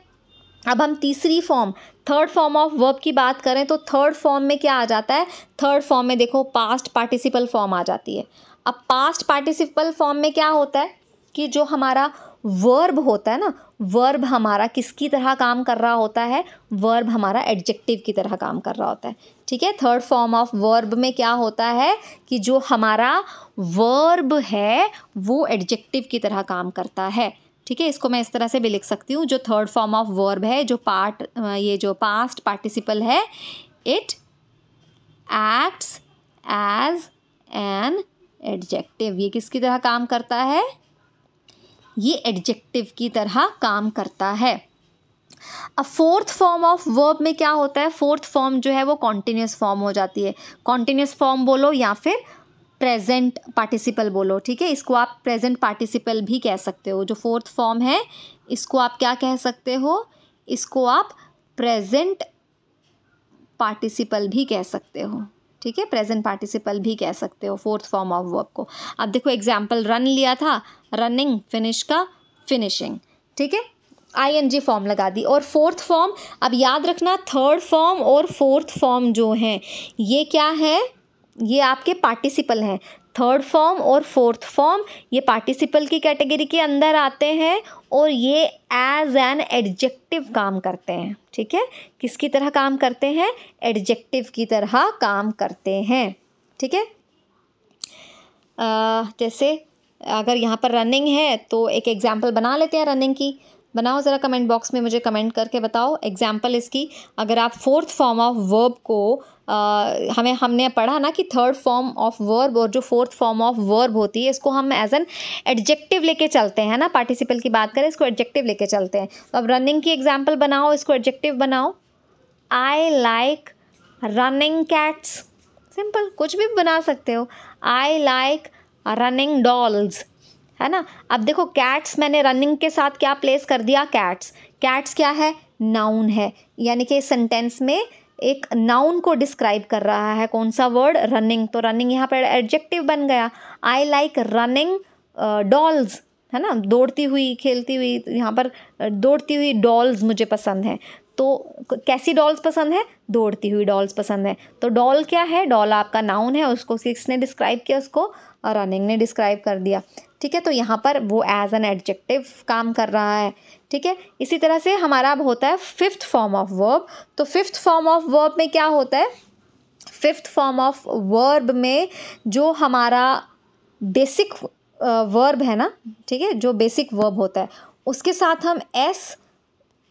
अब हम तीसरी form, third form of verb की बात करें तो थर्ड फॉर्म में क्या आ जाता है? थर्ड फॉर्म में देखो पास्ट पार्टिसिपल फॉर्म आ जाती है। अब पास्ट पार्टिसिपल फॉर्म में क्या होता है कि जो हमारा वर्ब होता है ना, वर्ब हमारा किसकी तरह काम कर रहा होता है? वर्ब हमारा एडजेक्टिव की तरह काम कर रहा होता है। ठीक है, थर्ड फॉर्म ऑफ वर्ब में क्या होता है कि जो हमारा वर्ब है वो एडजेक्टिव की तरह काम करता है। ठीक है, इसको मैं इस तरह से भी लिख सकती हूँ, जो थर्ड फॉर्म ऑफ वर्ब है, ये जो पास्ट पार्टिसिपल है, it acts as an adjective. ये किसकी तरह काम करता है? ये एडजेक्टिव की तरह काम करता है। अब फोर्थ फॉर्म ऑफ वर्ब में क्या होता है? फोर्थ फॉर्म जो है वो कॉन्टिन्यूस फॉर्म हो जाती है। कॉन्टिन्यूस फॉर्म बोलो या फिर प्रेजेंट पार्टिसिपल बोलो। ठीक है, इसको आप प्रेजेंट पार्टिसिपल भी कह सकते हो। जो फोर्थ फॉर्म है इसको आप क्या कह सकते हो? इसको आप प्रेजेंट पार्टिसिपल भी कह सकते हो। ठीक है, प्रेजेंट पार्टिसिपल भी कह सकते हो फोर्थ फॉर्म ऑफ वर्ब को। अब देखो एग्जाम्पल रन लिया था, रनिंग, फिनिश का फिनिशिंग। ठीक है, आईएनजी फॉर्म लगा दी। और फोर्थ फॉर्म, अब याद रखना थर्ड फॉर्म और फोर्थ फॉर्म जो हैं ये क्या है? ये आपके पार्टिसिपल हैं। थर्ड फॉर्म और फोर्थ फॉर्म ये पार्टिसिपल की कैटेगरी के अंदर आते हैं और ये एज एन एडजेक्टिव काम करते हैं। ठीक है, किसकी तरह काम करते हैं? एडजेक्टिव की तरह काम करते हैं। ठीक है, जैसे अगर यहाँ पर रनिंग है तो एक एग्जाम्पल बना लेते हैं रनिंग की। बनाओ ज़रा कमेंट बॉक्स में, मुझे कमेंट करके बताओ एग्जाम्पल इसकी। अगर आप फोर्थ फॉर्म ऑफ वर्ब को हमने पढ़ा ना कि थर्ड फॉर्म ऑफ वर्ब और जो फोर्थ फॉर्म ऑफ वर्ब होती है इसको हम एज एन एडजेक्टिव लेके चलते हैं ना, पार्टिसिपल की बात करें इसको एडजेक्टिव लेके चलते हैं। तो अब रनिंग की एग्जाम्पल बनाओ, इसको एडजेक्टिव बनाओ। I like running cats, simple, कुछ भी बना सकते हो। आई लाइक रनिंग डॉल्स, है ना। अब देखो कैट्स मैंने रनिंग के साथ क्या प्लेस कर दिया? कैट्स। कैट्स क्या है? नाउन है, यानी कि सेंटेंस में एक नाउन को डिस्क्राइब कर रहा है। कौन सा वर्ड? रनिंग। तो रनिंग यहाँ पर एडजेक्टिव बन गया। आई लाइक रनिंग डॉल्स, है ना, दौड़ती हुई खेलती हुई, यहाँ पर दौड़ती हुई डॉल्स मुझे पसंद है। तो कैसी डॉल्स पसंद है? दौड़ती हुई डॉल्स पसंद है। तो डॉल क्या है? डॉल आपका नाउन है, उसको किसने डिस्क्राइब किया? उसको रनिंग ने डिस्क्राइब कर दिया। ठीक है, तो यहाँ पर वो एज एन एडजेक्टिव काम कर रहा है। ठीक है, इसी तरह से हमारा अब होता है फिफ्थ फॉर्म ऑफ वर्ब। तो फिफ्थ फॉर्म ऑफ वर्ब में क्या होता है? फिफ्थ फॉर्म ऑफ वर्ब में जो हमारा बेसिक वर्ब है ना, ठीक है, जो बेसिक वर्ब होता है उसके साथ हम एस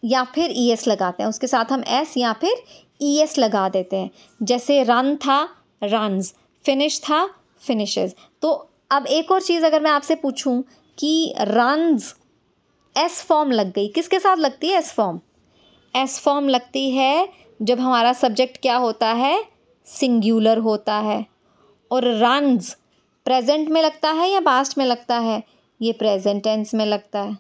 या फिर ई एस लगाते हैं, उसके साथ हम एस या फिर ई एस लगा देते हैं। जैसे रन था, रन्स, फिनिश था, फिनिशेस। तो अब एक और चीज़ अगर मैं आपसे पूछूं कि रन्स एस फॉर्म लग गई, किसके साथ लगती है एस फॉर्म? एस फॉर्म लगती है जब हमारा सब्जेक्ट क्या होता है? सिंगुलर होता है। और रन्स प्रेजेंट में लगता है या पास्ट में लगता है? ये प्रेजेंट टेंस में लगता है।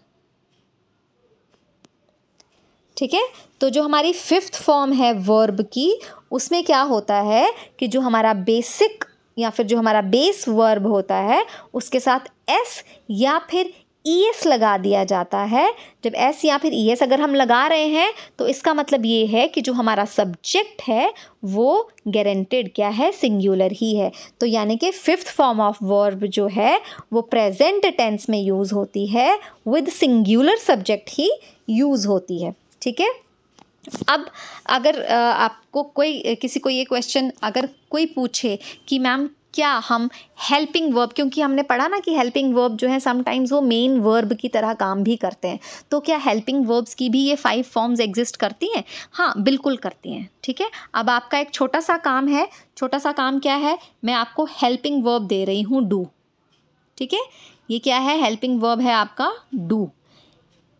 ठीक है, तो जो हमारी फिफ्थ फॉर्म है वर्ब की, उसमें क्या होता है कि जो हमारा बेसिक या फिर जो हमारा बेस वर्ब होता है उसके साथ एस या फिर ई एस लगा दिया जाता है। जब एस या फिर ई एस अगर हम लगा रहे हैं तो इसका मतलब ये है कि जो हमारा सब्जेक्ट है वो गारंटेड क्या है? सिंगुलर ही है। तो यानी कि फिफ्थ फॉर्म ऑफ वर्ब जो है वो प्रेजेंट टेंस में यूज़ होती है, with singular subject he use होती है। ठीक है, अब अगर आपको किसी को ये क्वेश्चन अगर कोई पूछे कि मैम क्या हम हेल्पिंग वर्ब, क्योंकि हमने पढ़ा ना कि हेल्पिंग वर्ब जो है समटाइम्स वो मेन वर्ब की तरह काम भी करते हैं, तो क्या हेल्पिंग वर्ब्स की भी ये 5 फॉर्म्स एग्जिस्ट करती हैं? हाँ, बिल्कुल करती हैं। ठीक है, अब आपका एक छोटा सा काम है। छोटा सा काम क्या है? मैं आपको हेल्पिंग वर्ब दे रही हूँ, डू। ठीक है, ये क्या है? हेल्पिंग वर्ब है आपका डू।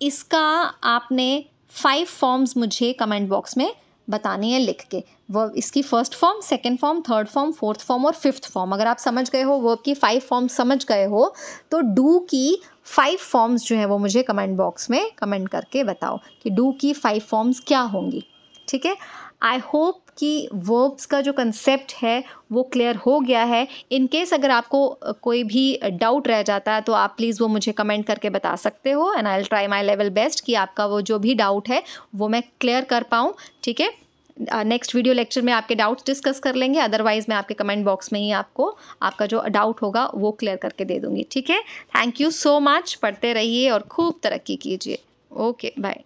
इसका आपने 5 फॉर्म्स मुझे कमेंट बॉक्स में बतानी है लिख के। वर्ब इसकी first form, second form, third form, fourth form और फिफ्थ फॉर्म। अगर आप समझ गए हो, वर्ब की 5 फॉर्म्स समझ गए हो, तो डू की 5 फॉर्म्स जो है वो मुझे कमेंट बॉक्स में कमेंट करके बताओ कि डू की 5 फॉर्म्स क्या होंगी। ठीक है, आई होप कि वर्ब्स का जो कंसेप्ट है वो क्लियर हो गया है। इन केस अगर आपको कोई भी डाउट रह जाता है तो आप प्लीज़ वो मुझे कमेंट करके बता सकते हो, and I will try my level best कि आपका वो जो भी डाउट है वो मैं क्लियर कर पाऊँ। ठीक है, नेक्स्ट वीडियो लेक्चर में आपके डाउट्स डिस्कस कर लेंगे, अदरवाइज़ मैं आपके कमेंट बॉक्स में ही आपको आपका जो डाउट होगा वो क्लियर करके दे दूँगी। ठीक है, थैंक यू सो मच, पढ़ते रहिए और खूब तरक्की कीजिए। Okay, bye.